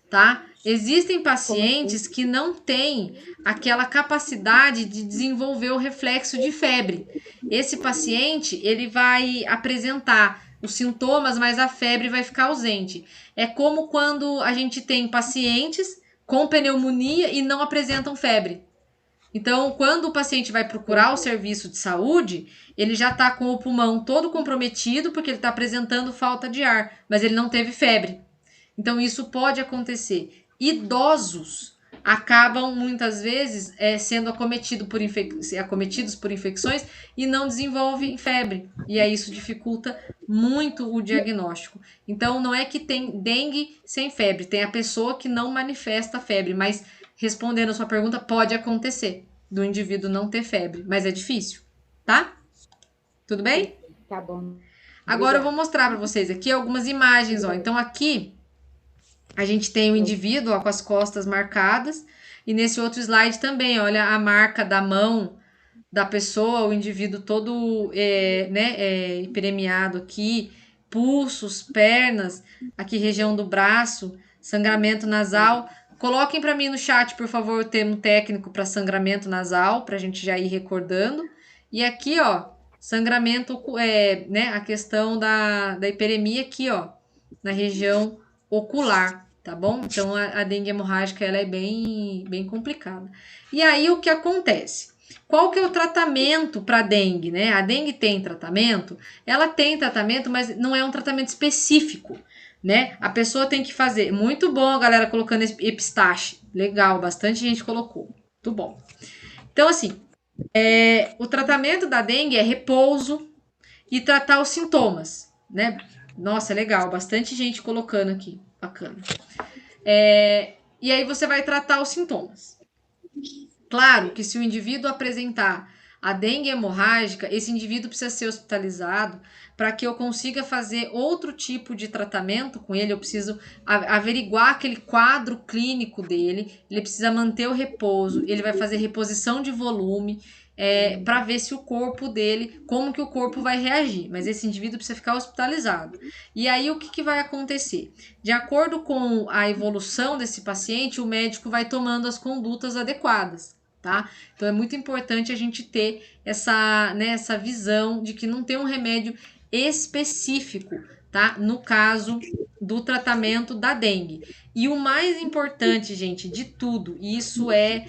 tá? Existem pacientes que não têm aquela capacidade de desenvolver o reflexo de febre. Esse paciente, ele vai apresentar os sintomas, mas a febre vai ficar ausente. É como quando a gente tem pacientes com pneumonia e não apresentam febre. Então, quando o paciente vai procurar o serviço de saúde, ele já está com o pulmão todo comprometido porque ele está apresentando falta de ar, mas ele não teve febre. Então, isso pode acontecer. Idosos acabam, muitas vezes, sendo acometidos por infecções e não desenvolvem febre. E aí isso dificulta muito o diagnóstico. Então, não é que tem dengue sem febre, tem a pessoa que não manifesta febre, mas respondendo a sua pergunta, pode acontecer do indivíduo não ter febre, mas é difícil, tá? Tudo bem? Tá bom. Agora eu vou mostrar para vocês aqui algumas imagens, ó. Então, aqui a gente tem o indivíduo, ó, com as costas marcadas. E nesse outro slide também, olha a marca da mão da pessoa, o indivíduo todo hiperemiado aqui, pulsos, pernas, aqui região do braço, sangramento nasal. Coloquem para mim no chat, por favor, o termo técnico para sangramento nasal, para a gente já ir recordando. E aqui, ó, sangramento, a questão da hiperemia aqui, ó, na região ocular, tá bom? Então, a dengue hemorrágica, ela é bem complicada. E aí, o que acontece? Qual que é o tratamento para dengue, né? A dengue tem tratamento? Ela tem tratamento, mas não é um tratamento específico, né? A pessoa tem que fazer. Muito bom a galera colocando epistaxe. Legal, bastante gente colocou. Muito bom. Então, assim, o tratamento da dengue é repouso e tratar os sintomas, né? Nossa, legal, bastante gente colocando aqui. Bacana. E aí você vai tratar os sintomas. Claro que se o indivíduo apresentar a dengue hemorrágica, esse indivíduo precisa ser hospitalizado para que eu consiga fazer outro tipo de tratamento com ele. Eu preciso averiguar aquele quadro clínico dele, ele precisa manter o repouso, ele vai fazer reposição de volume, para ver se o corpo dele, como que o corpo vai reagir. Mas esse indivíduo precisa ficar hospitalizado. E aí o que vai acontecer? De acordo com a evolução desse paciente, o médico vai tomando as condutas adequadas. Tá? Então é muito importante a gente ter essa visão de que não tem um remédio específico, tá? No caso do tratamento da dengue. E o mais importante, gente, de tudo, e isso é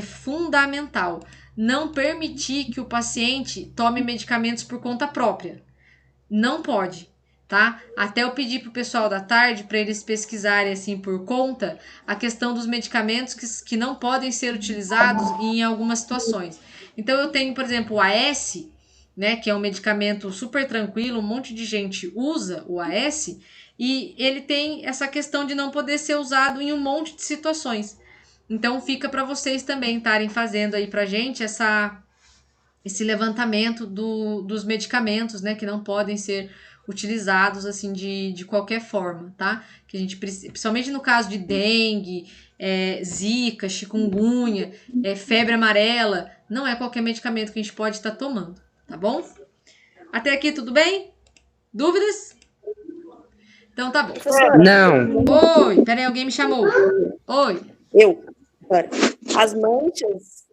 fundamental, não permitir que o paciente tome medicamentos por conta própria. Não pode. Tá? Até eu pedi pro pessoal da tarde para eles pesquisarem assim por conta a questão dos medicamentos que não podem ser utilizados em algumas situações. Então eu tenho, por exemplo, o AS, né, que é um medicamento super tranquilo, um monte de gente usa o AS, e ele tem essa questão de não poder ser usado em um monte de situações. Então fica para vocês também estarem fazendo aí pra gente esse levantamento dos medicamentos, né, que não podem ser utilizados assim de qualquer forma, tá? Que a gente principalmente no caso de dengue, zika, chikungunya, febre amarela, não é qualquer medicamento que a gente pode estar tomando, tá bom? Até aqui tudo bem? Dúvidas? Então tá bom. Não. Oi, peraí, alguém me chamou. Oi. Eu. Agora, as manchas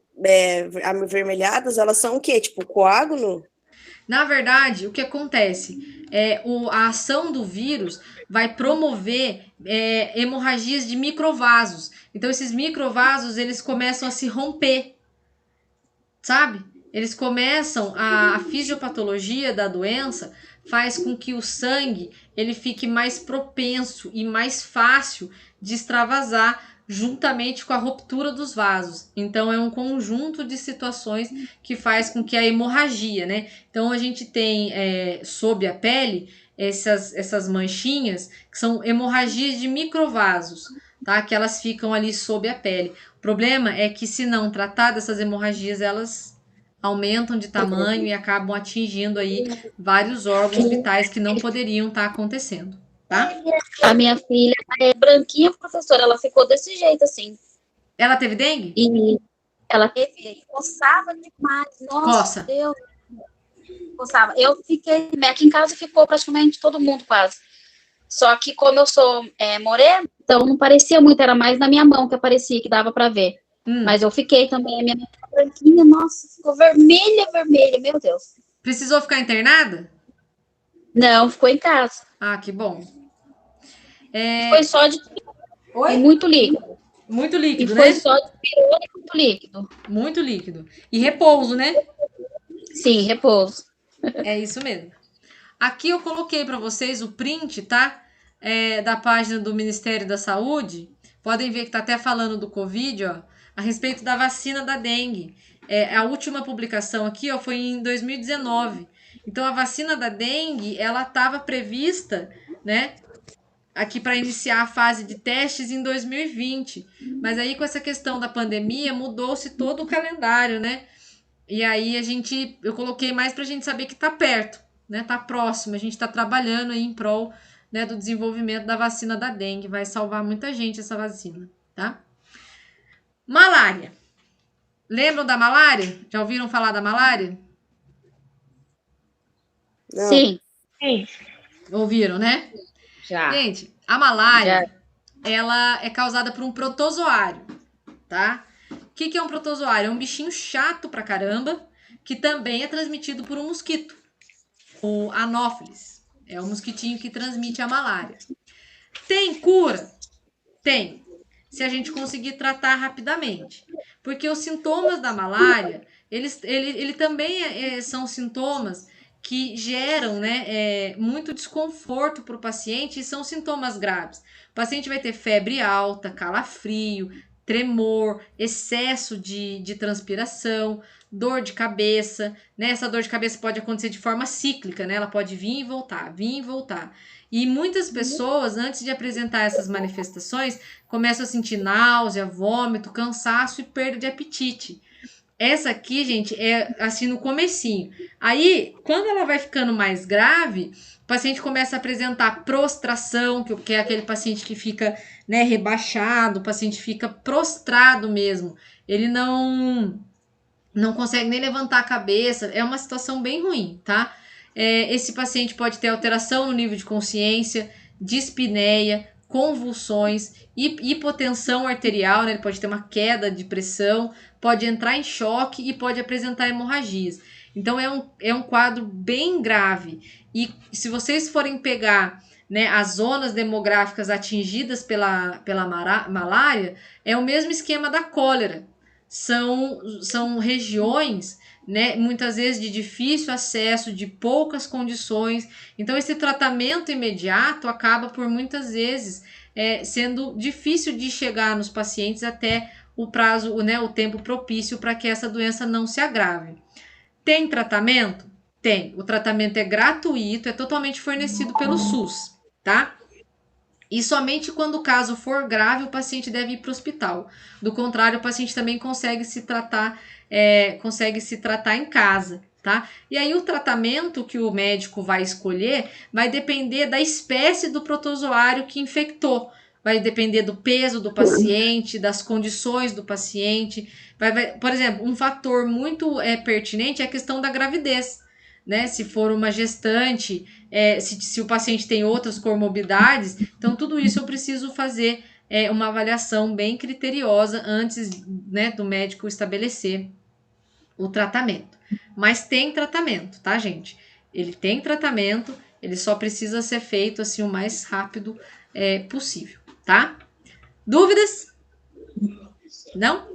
avermelhadas, elas são o quê? Tipo, coágulo? Na verdade, o que acontece? A ação do vírus vai promover hemorragias de microvasos. Então, esses microvasos, eles começam a se romper, sabe? Eles começam, a fisiopatologia da doença faz com que o sangue ele fique mais propenso e mais fácil de extravasar juntamente com a ruptura dos vasos. Então, é um conjunto de situações que faz com que a hemorragia, né? Então, a gente tem sob a pele essas manchinhas que são hemorragias de microvasos, tá? Que elas ficam ali sob a pele. O problema é que, se não tratadas, essas hemorragias, elas aumentam de tamanho e acabam atingindo aí vários órgãos vitais que não poderiam estar acontecendo, tá? A minha filha é branquinha, professora, ela ficou desse jeito, assim. Ela teve dengue? E ela teve, coçava demais, nossa, Deus. Coçava. Eu fiquei, aqui em casa ficou praticamente todo mundo quase. Só que como eu sou morena, então não parecia muito, era mais na minha mão que aparecia, que dava para ver. Mas eu fiquei também, a minha mão branquinha, nossa, ficou vermelha, meu Deus. Precisou ficar internada? Não, ficou em casa. Ah, que bom. Foi só de Oi? E muito líquido. Muito líquido, e né? Foi só de pirona e muito líquido. Muito líquido. E repouso, né? Sim, repouso. É isso mesmo. Aqui eu coloquei para vocês o print, tá? Da página do Ministério da Saúde. Podem ver que tá até falando do Covid, ó, a respeito da vacina da dengue. A última publicação aqui, ó, foi em 2019. Então, a vacina da dengue, ela estava prevista, né, aqui para iniciar a fase de testes em 2020. Mas aí, com essa questão da pandemia, mudou-se todo o calendário, né? E aí, eu coloquei mais para a gente saber que tá perto, né? Tá próximo. A gente está trabalhando aí em prol, né, do desenvolvimento da vacina da dengue. Vai salvar muita gente essa vacina, tá? Malária. Lembram da malária? Já ouviram falar da malária? Não. Sim. Ouviram, né? Já. Gente, a malária, ela é causada por um protozoário, tá? O que é um protozoário? É um bichinho chato pra caramba, que também é transmitido por um mosquito. O Anófeles. É o mosquitinho que transmite a malária. Tem cura? Tem. Se a gente conseguir tratar rapidamente. Porque os sintomas da malária, ele também são sintomas que geram, né, muito desconforto para o paciente e são sintomas graves. O paciente vai ter febre alta, calafrio, tremor, excesso de transpiração, dor de cabeça, né? Essa dor de cabeça pode acontecer de forma cíclica, né? Ela pode vir e voltar, vir e voltar. E muitas pessoas, antes de apresentar essas manifestações, começam a sentir náusea, vômito, cansaço e perda de apetite. Essa aqui, gente, é assim no comecinho. Aí, quando ela vai ficando mais grave, o paciente começa a apresentar prostração, que é aquele paciente que fica, né, rebaixado, o paciente fica prostrado mesmo. Ele não consegue nem levantar a cabeça, é uma situação bem ruim, tá? Esse paciente pode ter alteração no nível de consciência, dispneia, convulsões, hipotensão arterial, né? Ele pode ter uma queda de pressão, pode entrar em choque e pode apresentar hemorragias. Então é um quadro bem grave. E se vocês forem pegar, né, as zonas demográficas atingidas pela malária, é o mesmo esquema da cólera. São regiões, né, muitas vezes de difícil acesso, de poucas condições. Então, esse tratamento imediato acaba por muitas vezes sendo difícil de chegar nos pacientes até o prazo, né, o tempo propício para que essa doença não se agrave. Tem tratamento? Tem. O tratamento é gratuito, é totalmente fornecido pelo SUS, tá? E somente quando o caso for grave, o paciente deve ir para o hospital. Do contrário, o paciente também consegue se tratar em casa, tá? E aí o tratamento que o médico vai escolher vai depender da espécie do protozoário que infectou. Vai depender do peso do paciente, das condições do paciente. Por exemplo, um fator muito pertinente é a questão da gravidez, né? Se for uma gestante, se o paciente tem outras comorbidades, então tudo isso eu preciso fazer uma avaliação bem criteriosa antes, né, do médico estabelecer o tratamento. Mas tem tratamento, tá, gente? Ele tem tratamento, ele só precisa ser feito assim o mais rápido possível, tá? Dúvidas? Não?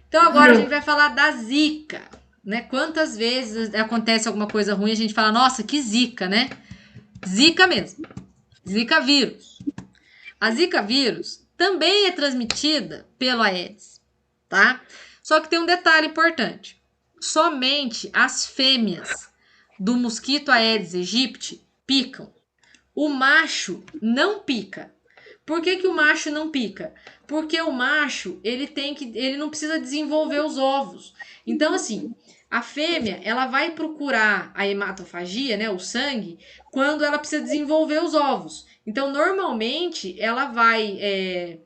Então agora a gente vai falar da zika, né? Quantas vezes acontece alguma coisa ruim, a gente fala, nossa, que zika, né? Zika mesmo. Zika vírus. A zika vírus também é transmitida pelo Aedes, tá? Só que tem um detalhe importante. Somente as fêmeas do mosquito Aedes aegypti picam. O macho não pica. Por que o macho não pica? Porque o macho, ele não precisa desenvolver os ovos. Então, assim, a fêmea, ela vai procurar a hematofagia, né, o sangue, quando ela precisa desenvolver os ovos. Então, normalmente, ela vai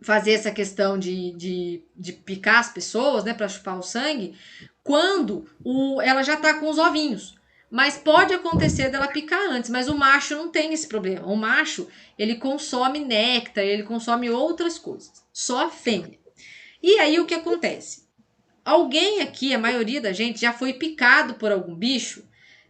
fazer essa questão de picar as pessoas, né, para chupar o sangue, quando ela já está com os ovinhos. Mas pode acontecer dela picar antes, mas o macho não tem esse problema. O macho, ele consome néctar, ele consome outras coisas. Só a fêmea. E aí, o que acontece? Alguém aqui, a maioria da gente, já foi picado por algum bicho,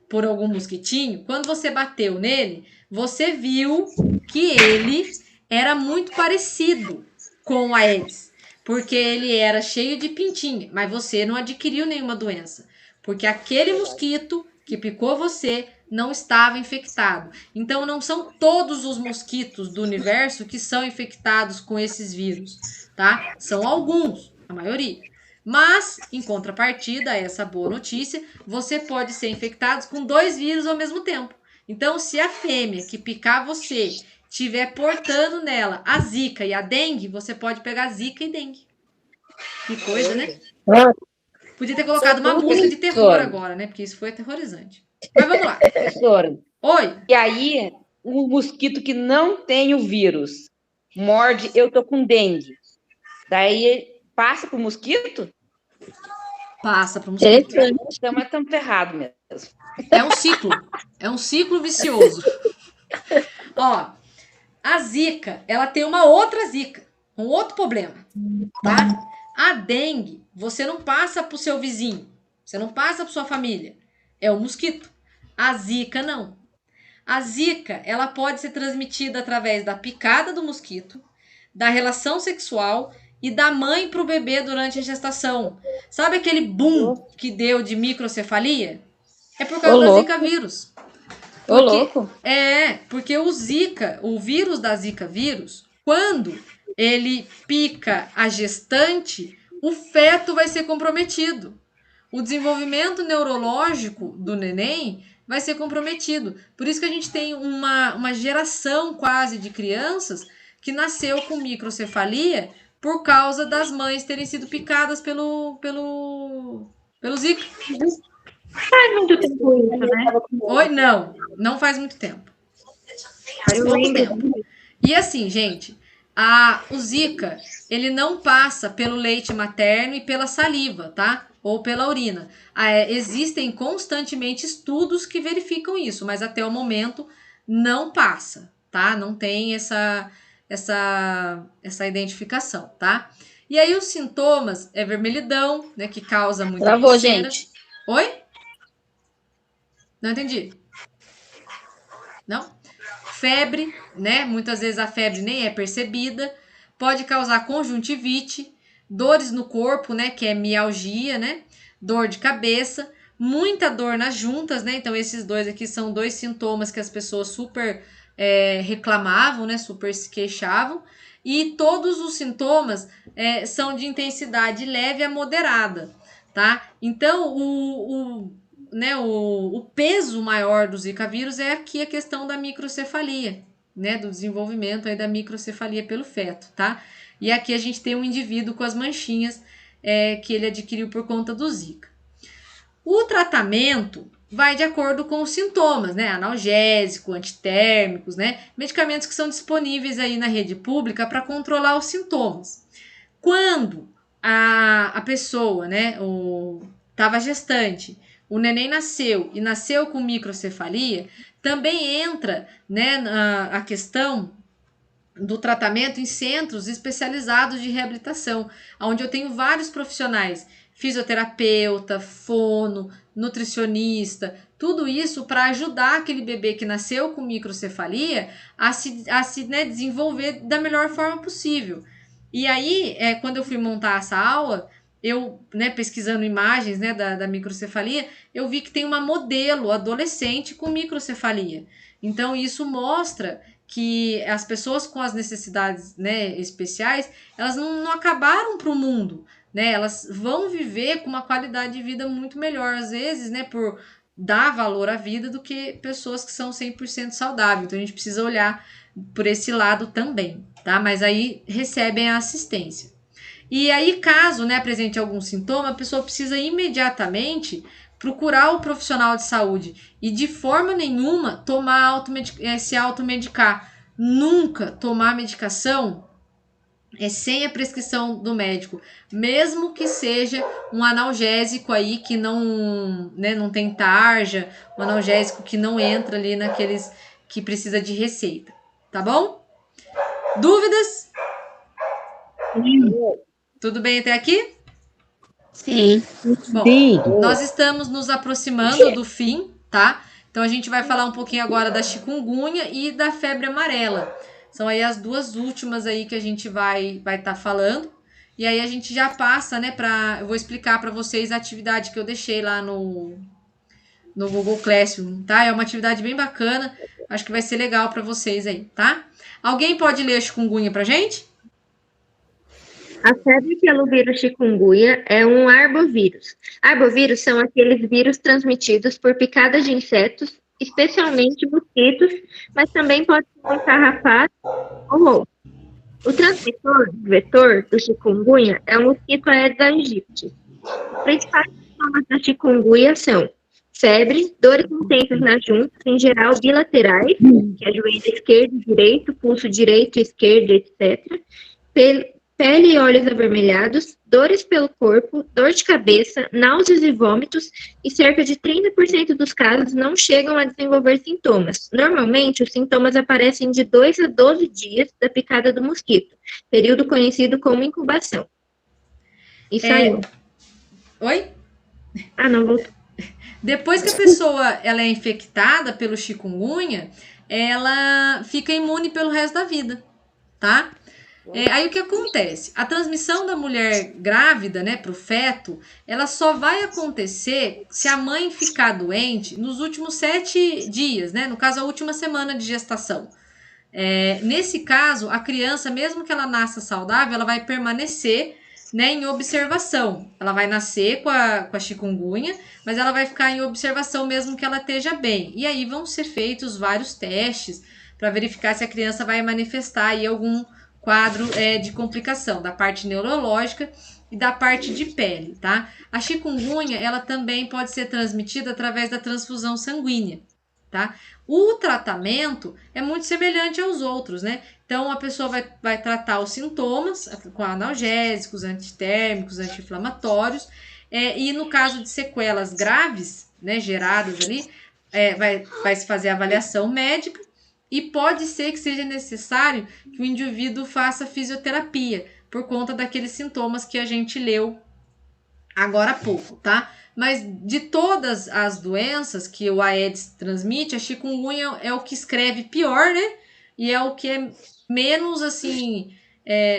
por algum mosquitinho. Quando você bateu nele, você viu que ele era muito parecido com o Aedes, porque ele era cheio de pintinha, mas você não adquiriu nenhuma doença, porque aquele mosquito que picou você não estava infectado. Então, não são todos os mosquitos do universo que são infectados com esses vírus, tá? São alguns, a maioria. Mas, em contrapartida a essa boa notícia, você pode ser infectado com 2 vírus ao mesmo tempo. Então, se a fêmea que picar você estiver portando nela a zika e a dengue, você pode pegar zika e dengue. Que coisa, né? Podia ter colocado uma música de terror agora, né? Porque isso foi aterrorizante. Mas vamos lá. Professora. Oi. E aí, o mosquito que não tem o vírus morde, eu tô com dengue. Daí, passa pro mosquito? Passa pro mosquito. Então, mas estamos ferrados mesmo. É um ciclo. É um ciclo vicioso. Ó, a zika, ela tem uma outra zika. Um outro problema, tá? A dengue, você não passa pro seu vizinho. Você não passa pra sua família. É o mosquito. A zika, não. A zika, ela pode ser transmitida através da picada do mosquito, da relação sexual e da mãe pro bebê durante a gestação. Sabe aquele boom que deu de microcefalia? É por causa da zika vírus. Ô, louco. Porque o vírus da zika vírus, quando ele pica a gestante, o feto vai ser comprometido. O desenvolvimento neurológico do neném vai ser comprometido. Por isso que a gente tem uma geração quase de crianças que nasceu com microcefalia por causa das mães terem sido picadas pelo Zika. Faz muito tempo isso, né? Oi? Não faz muito tempo. Faz pouco tempo. E assim, gente, o Zika, ele não passa pelo leite materno e pela saliva, tá? Ou pela urina. Existem constantemente estudos que verificam isso, mas até o momento não passa, tá? Não tem essa identificação, tá? E aí os sintomas é vermelhidão, né, que causa muita Travou, coceira. gente. Oi? Não entendi. Não? Febre, né? Muitas vezes a febre nem é percebida. Pode causar conjuntivite, dores no corpo, né? Que é mialgia, né? Dor de cabeça, muita dor nas juntas, né? Então, esses dois aqui são dois sintomas que as pessoas super reclamavam, né? Super se queixavam. E todos os sintomas são de intensidade leve a moderada, tá? Então, o peso maior do Zika vírus é aqui a questão da microcefalia, né, do desenvolvimento aí da microcefalia pelo feto, tá? E aqui a gente tem um indivíduo com as manchinhas que ele adquiriu por conta do Zika. O tratamento vai de acordo com os sintomas, né? Analgésico, antitérmicos, né? Medicamentos que são disponíveis aí na rede pública para controlar os sintomas. Quando a pessoa, né, estava gestante, o neném nasceu e nasceu com microcefalia, também entra, né, a questão do tratamento em centros especializados de reabilitação, onde eu tenho vários profissionais, fisioterapeuta, fono, nutricionista, tudo isso para ajudar aquele bebê que nasceu com microcefalia a se desenvolver da melhor forma possível. E aí, quando eu fui montar essa aula, eu, pesquisando imagens, da microcefalia, eu vi que tem uma modelo adolescente com microcefalia. Então, isso mostra que as pessoas com as necessidades, especiais, elas não acabaram para o mundo, né? Elas vão viver com uma qualidade de vida muito melhor, às vezes, por dar valor à vida do que pessoas que são 100% saudáveis. Então, a gente precisa olhar por esse lado também, tá? Mas aí recebem a assistência. E aí, caso apresente algum sintoma, a pessoa precisa imediatamente procurar o profissional de saúde e de forma nenhuma se automedicar. Nunca tomar medicação sem a prescrição do médico, mesmo que seja um analgésico aí que não tem tarja, um analgésico que não entra ali naqueles que precisa de receita, tá bom? Dúvidas? Tudo bem até aqui? Sim. Bom, nós estamos nos aproximando do fim, tá? Então a gente vai falar um pouquinho agora da chikungunya e da febre amarela. São aí as duas últimas aí que a gente vai tá falando. E aí a gente já passa, eu vou explicar para vocês a atividade que eu deixei lá no Google Classroom, tá? É uma atividade bem bacana. Acho que vai ser legal para vocês aí, tá? Alguém pode ler a chikungunya pra gente? A febre pelo vírus chikungunya é um arbovírus. Arbovírus são aqueles vírus transmitidos por picadas de insetos, especialmente mosquitos, mas também pode ser carrapato ou roupa. O transmissor, vetor do chikungunya é o mosquito Aedes aegypti. Os principais sintomas da chikungunya são febre, dores intensas nas juntas, em geral bilaterais, que é joelho esquerdo e direito, pulso direito e esquerdo, etc. Pele e olhos avermelhados, dores pelo corpo, dor de cabeça, náuseas e vômitos, e cerca de 30% dos casos não chegam a desenvolver sintomas. Normalmente, os sintomas aparecem de 2 a 12 dias da picada do mosquito, período conhecido como incubação. E saiu. Oi? Não voltou. Depois que a pessoa ela é infectada pelo chikungunya, ela fica imune pelo resto da vida, tá? Aí o que acontece? A transmissão da mulher grávida, para o feto, ela só vai acontecer se a mãe ficar doente nos últimos 7 dias, no caso, a última semana de gestação. Nesse caso, a criança, mesmo que ela nasça saudável, ela vai permanecer, né, em observação. Ela vai nascer com a chikungunya, mas ela vai ficar em observação mesmo que ela esteja bem. E aí vão ser feitos vários testes para verificar se a criança vai manifestar aí algum quadro de complicação da parte neurológica e da parte de pele, tá? A chikungunya, ela também pode ser transmitida através da transfusão sanguínea, tá? O tratamento é muito semelhante aos outros, né? Então, a pessoa vai tratar os sintomas com analgésicos, antitérmicos, anti-inflamatórios, e no caso de sequelas graves, né, geradas ali, vai se fazer a avaliação médica e pode ser que seja necessário que o indivíduo faça fisioterapia por conta daqueles sintomas que a gente leu agora há pouco, tá? Mas de todas as doenças que o Aedes transmite, a chikungunya é o que escreve pior, né? E é o que é menos, assim,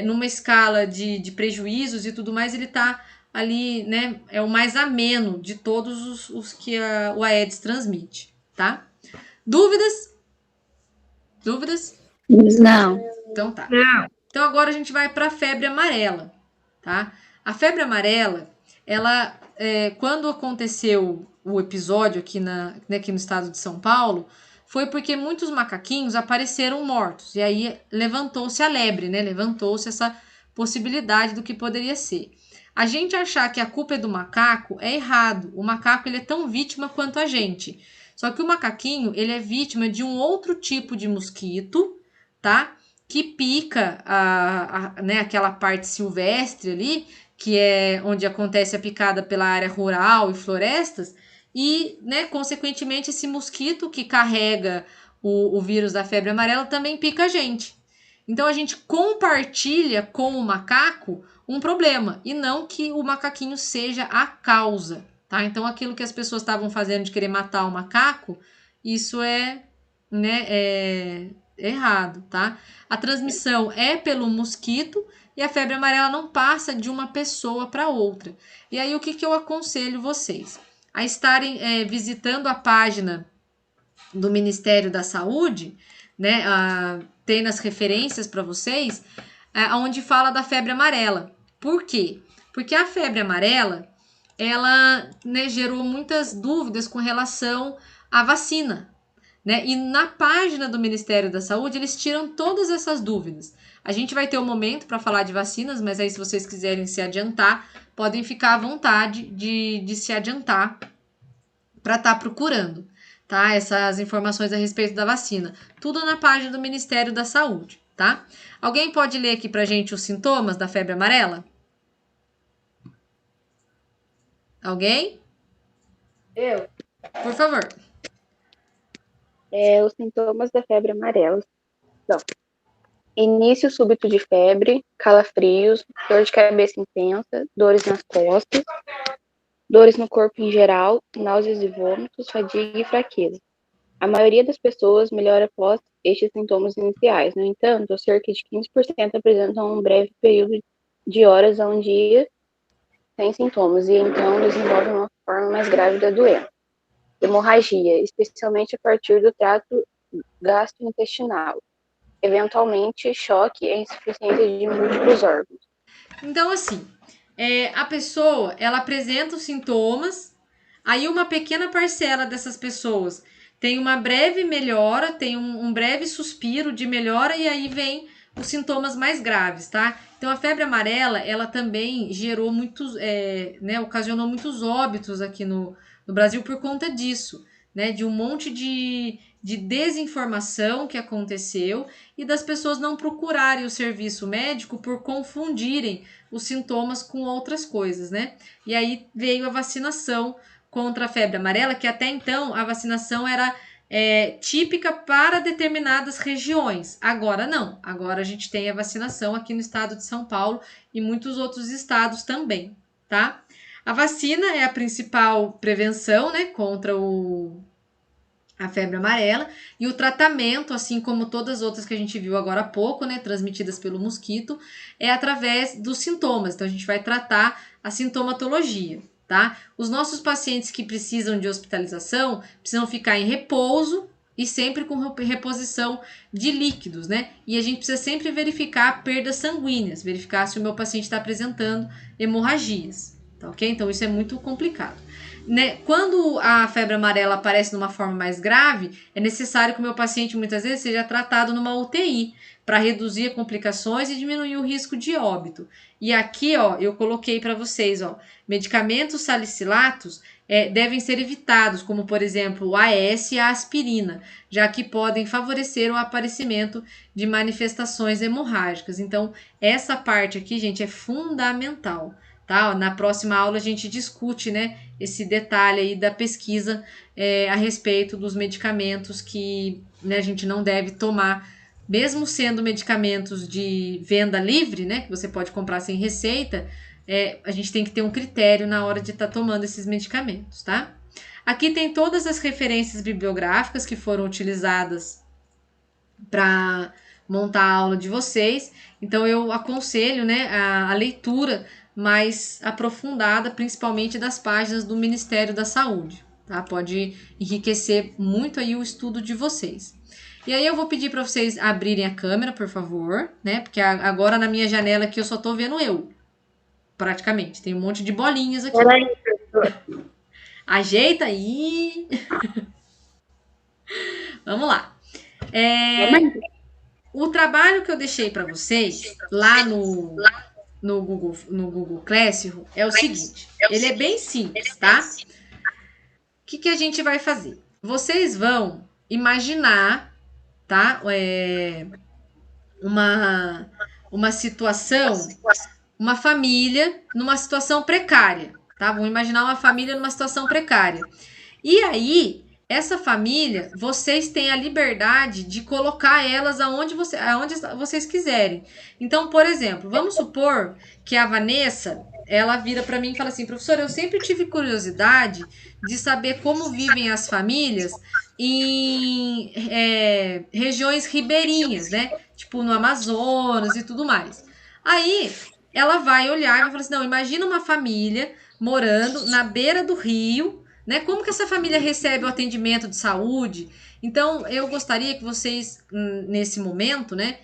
numa escala de prejuízos e tudo mais, ele tá ali, né? É o mais ameno de todos os que o Aedes transmite, tá? Dúvidas? Dúvidas? Não. Então tá. Então agora a gente vai para a febre amarela, tá? A febre amarela, ela, quando aconteceu o episódio aqui no estado de São Paulo, foi porque muitos macaquinhos apareceram mortos. E aí levantou-se a lebre, né? Levantou-se essa possibilidade do que poderia ser. A gente achar que a culpa é do macaco é errado. O macaco, ele é tão vítima quanto a gente. Só que o macaquinho, ele é vítima de um outro tipo de mosquito, tá? Que pica né, aquela parte silvestre ali, que é onde acontece a picada pela área rural e florestas, e, né, consequentemente, esse mosquito que carrega o vírus da febre amarela também pica a gente. Então, a gente compartilha com o macaco um problema, e não que o macaquinho seja a causa, tá? Então, aquilo que as pessoas estavam fazendo de querer matar o macaco, isso é errado, tá? A transmissão é pelo mosquito e a febre amarela não passa de uma pessoa para outra. E aí, o que eu aconselho vocês? A estarem visitando a página do Ministério da Saúde, né? Tem nas referências para vocês, onde fala da febre amarela. Por quê? Porque a febre amarela, ela, né, gerou muitas dúvidas com relação à vacina, né? E na página do Ministério da Saúde, eles tiram todas essas dúvidas. A gente vai ter um momento para falar de vacinas, mas aí se vocês quiserem se adiantar, podem ficar à vontade de se adiantar para estar procurando, tá? Essas informações a respeito da vacina. Tudo na página do Ministério da Saúde, tá? Alguém pode ler aqui pra gente os sintomas da febre amarela? Alguém? Eu. Por favor. Os sintomas da febre amarela são início súbito de febre, calafrios, dor de cabeça intensa, dores nas costas, dores no corpo em geral, náuseas e vômitos, fadiga e fraqueza. A maioria das pessoas melhora após estes sintomas iniciais. No entanto, cerca de 15% apresentam um breve período de horas a um dia sem sintomas e então desenvolvem uma forma mais grave da doença. Hemorragia, especialmente a partir do trato gastrointestinal. Eventualmente, choque e insuficiência de múltiplos órgãos. Então, assim, a pessoa, ela apresenta os sintomas, aí uma pequena parcela dessas pessoas tem uma breve melhora, tem um breve suspiro de melhora, e aí vem os sintomas mais graves, tá? Então, a febre amarela, ela também gerou muitos, né, ocasionou muitos óbitos aqui no Brasil por conta disso, né? De um monte de desinformação que aconteceu e das pessoas não procurarem o serviço médico por confundirem os sintomas com outras coisas, né? E aí veio a vacinação contra a febre amarela, que até então a vacinação era típica para determinadas regiões. Agora não. Agora a gente tem a vacinação aqui no estado de São Paulo e muitos outros estados também, tá? A vacina é a principal prevenção, né, contra a febre amarela, e o tratamento, assim como todas as outras que a gente viu agora há pouco, né, transmitidas pelo mosquito, é através dos sintomas. Então, a gente vai tratar a sintomatologia, tá? Os nossos pacientes que precisam de hospitalização precisam ficar em repouso, e sempre com reposição de líquidos, né? E a gente precisa sempre verificar perdas sanguíneas, verificar se o meu paciente está apresentando hemorragias, tá ok? Então isso é muito complicado. Né? Quando a febre amarela aparece numa forma mais grave, é necessário que o meu paciente muitas vezes seja tratado numa UTI para reduzir complicações e diminuir o risco de óbito. E aqui, ó, eu coloquei para vocês, ó, medicamentos salicilatos devem ser evitados, como por exemplo o AS e a aspirina, já que podem favorecer o aparecimento de manifestações hemorrágicas. Então, essa parte aqui, gente, é fundamental. Tá? Na próxima aula a gente discute, né, esse detalhe aí da pesquisa a respeito dos medicamentos que, né, a gente não deve tomar, mesmo sendo medicamentos de venda livre, né, que você pode comprar sem receita, a gente tem que ter um critério na hora de estar tomando esses medicamentos, tá? Aqui tem todas as referências bibliográficas que foram utilizadas para montar a aula de vocês, então eu aconselho, né, a leitura mais aprofundada, principalmente das páginas do Ministério da Saúde, tá? Pode enriquecer muito aí o estudo de vocês. E aí eu vou pedir para vocês abrirem a câmera, por favor, né? Porque agora na minha janela aqui eu só tô vendo eu, praticamente. Tem um monte de bolinhas aqui. Peraí, professor. Ajeita aí. Vamos lá. O trabalho que eu deixei para vocês lá no Google Classroom é o seguinte, ele é bem simples, tá? O que a gente vai fazer? Vocês vão imaginar, tá? Uma situação, uma família numa situação precária, tá? Vamos imaginar uma família numa situação precária. E aí, essa família, vocês têm a liberdade de colocar elas aonde vocês quiserem. Então, por exemplo, vamos supor que a Vanessa, ela vira para mim e fala assim, professora, eu sempre tive curiosidade de saber como vivem as famílias em regiões ribeirinhas, né? Tipo no Amazonas e tudo mais. Aí, ela vai olhar e vai falar assim, não, imagina uma família morando na beira do rio, né? Como que essa família recebe o atendimento de saúde? Então, eu gostaria que vocês, nesse momento, né,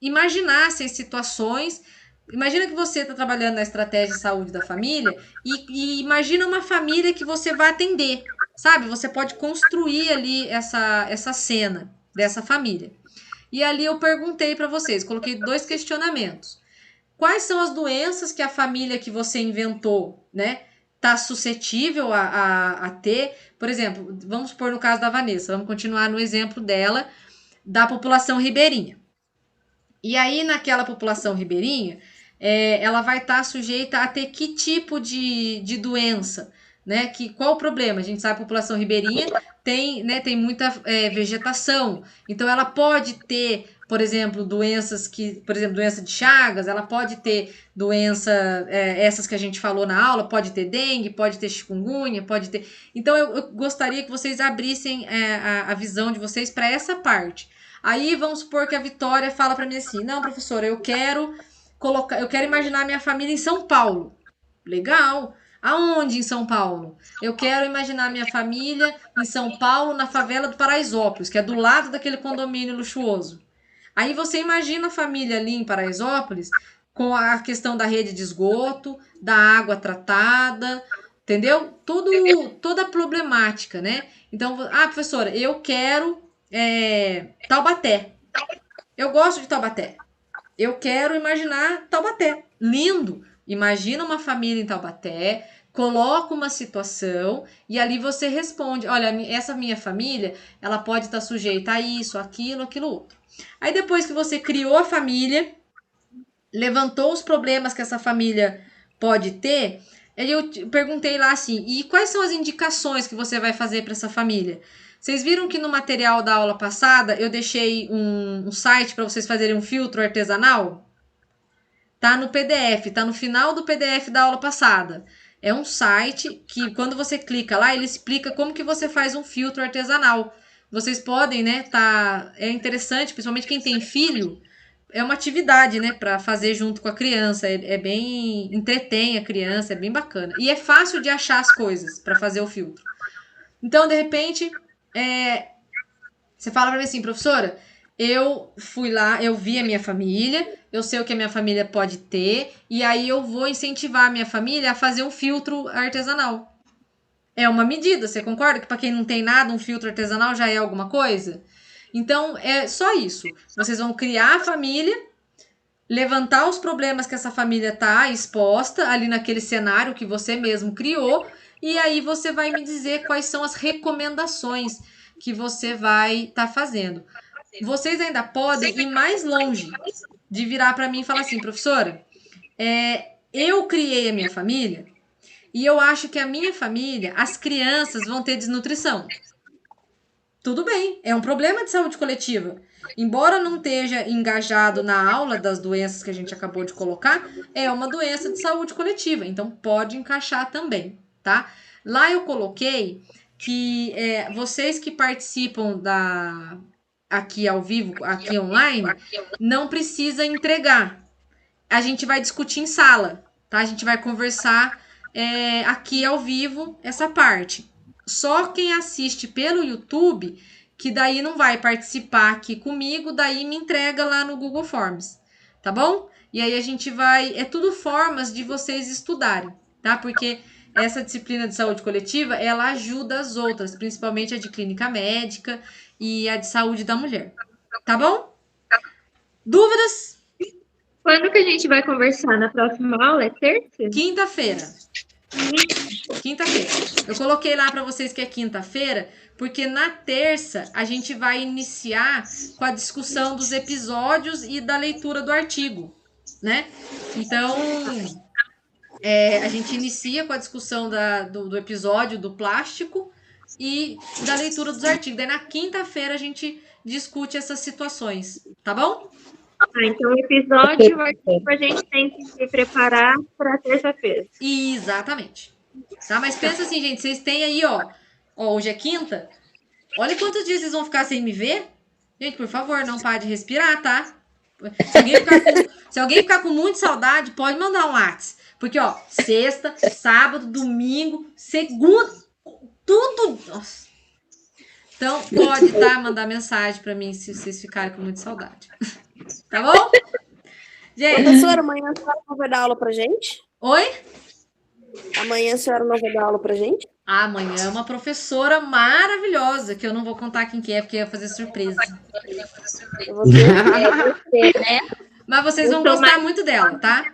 imaginassem situações. Imagina que você está trabalhando na estratégia de saúde da família e imagina uma família que você vai atender, sabe? Você pode construir ali essa cena dessa família. E ali eu perguntei para vocês, coloquei 2 questionamentos. Quais são as doenças que a família que você inventou, né, está suscetível a ter? Por exemplo, vamos supor no caso da Vanessa, vamos continuar no exemplo dela, da população ribeirinha. E aí, naquela população ribeirinha, ela vai estar sujeita a ter que tipo de doença, né? Qual o problema? A gente sabe que a população ribeirinha tem muita vegetação, então ela pode ter, por exemplo, doença de Chagas, ela pode ter doença, essas que a gente falou na aula, pode ter dengue, pode ter chikungunya, pode ter... Então, eu gostaria que vocês abrissem a visão de vocês para essa parte. Aí, vamos supor que a Vitória fala para mim assim, não, professora, eu quero imaginar minha família em São Paulo. Legal. Aonde em São Paulo? Eu quero imaginar minha família em São Paulo, na favela do Paraisópolis, que é do lado daquele condomínio luxuoso. Aí você imagina a família ali em Paraisópolis com a questão da rede de esgoto, da água tratada, entendeu? Toda a problemática, né? Então, professora, eu quero Taubaté. Eu gosto de Taubaté. Eu quero imaginar Taubaté. Lindo. Imagina uma família em Taubaté, coloca uma situação e ali você responde, olha, essa minha família, ela pode estar sujeita a isso, aquilo outro. Aí depois que você criou a família, levantou os problemas que essa família pode ter, eu perguntei lá assim, e quais são as indicações que você vai fazer para essa família? Vocês viram que no material da aula passada eu deixei um site para vocês fazerem um filtro artesanal? Tá no PDF, tá no final do PDF da aula passada. É um site que, quando você clica lá, ele explica como que você faz um filtro artesanal. Vocês podem, né, é interessante, principalmente quem tem filho, é uma atividade, né, para fazer junto com a criança. Entretém a criança, é bem bacana. E é fácil de achar as coisas para fazer o filtro. Então, de repente, Você fala pra mim assim, professora, eu fui lá, eu vi a minha família, eu sei o que a minha família pode ter, e aí eu vou incentivar a minha família a fazer um filtro artesanal. É uma medida, você concorda? Que para quem não tem nada, um filtro artesanal já é alguma coisa? Então, é só isso. Vocês vão criar a família, levantar os problemas que essa família está exposta ali naquele cenário que você mesmo criou, e aí você vai me dizer quais são as recomendações que você vai estar fazendo. Vocês ainda podem ir mais longe de virar para mim e falar assim, professora, eu criei a minha família e eu acho que a minha família, as crianças vão ter desnutrição. Tudo bem, é um problema de saúde coletiva. Embora não esteja engajado na aula das doenças que a gente acabou de colocar, é uma doença de saúde coletiva, então pode encaixar também, tá? Lá eu coloquei que vocês que participam aqui ao vivo, aqui online, não precisa entregar. A gente vai discutir em sala, tá? A gente vai conversar aqui ao vivo essa parte. Só quem assiste pelo YouTube, que daí não vai participar aqui comigo, daí me entrega lá no Google Forms, tá bom? E aí a gente vai... É tudo formas de vocês estudarem, tá? Porque essa disciplina de saúde coletiva, ela ajuda as outras, principalmente a de clínica médica e a de saúde da mulher. Tá bom? Dúvidas? Quando que a gente vai conversar? Na próxima aula? É terça? Quinta-feira. Quinta-feira. Eu coloquei lá para vocês que é quinta-feira, porque na terça a gente vai iniciar com a discussão dos episódios e da leitura do artigo, né? Então, a gente inicia com a discussão do episódio do plástico e da leitura dos artigos. Daí na quinta-feira a gente discute essas situações, tá bom? Então o episódio a gente tem que se preparar para terça-feira. Exatamente. Tá? Mas pensa assim, gente, vocês têm aí, ó, hoje é quinta. Olha quantos dias vocês vão ficar sem me ver. Gente, por favor, não pare de respirar, tá? Se alguém ficar com muita saudade, pode mandar um WhatsApp. Porque, ó, sexta, sábado, domingo, segunda, tudo. Nossa. Então, pode, tá? Mandar mensagem pra mim se vocês ficarem com muita saudade. Tá bom? Gente. Professora, amanhã a senhora não vai dar aula pra gente? Oi? Amanhã a senhora não vai dar aula pra gente? Amanhã é uma professora maravilhosa, que eu não vou contar quem que é, porque ia fazer surpresa. Você, né? Mas vocês vão gostar muito dela, tá?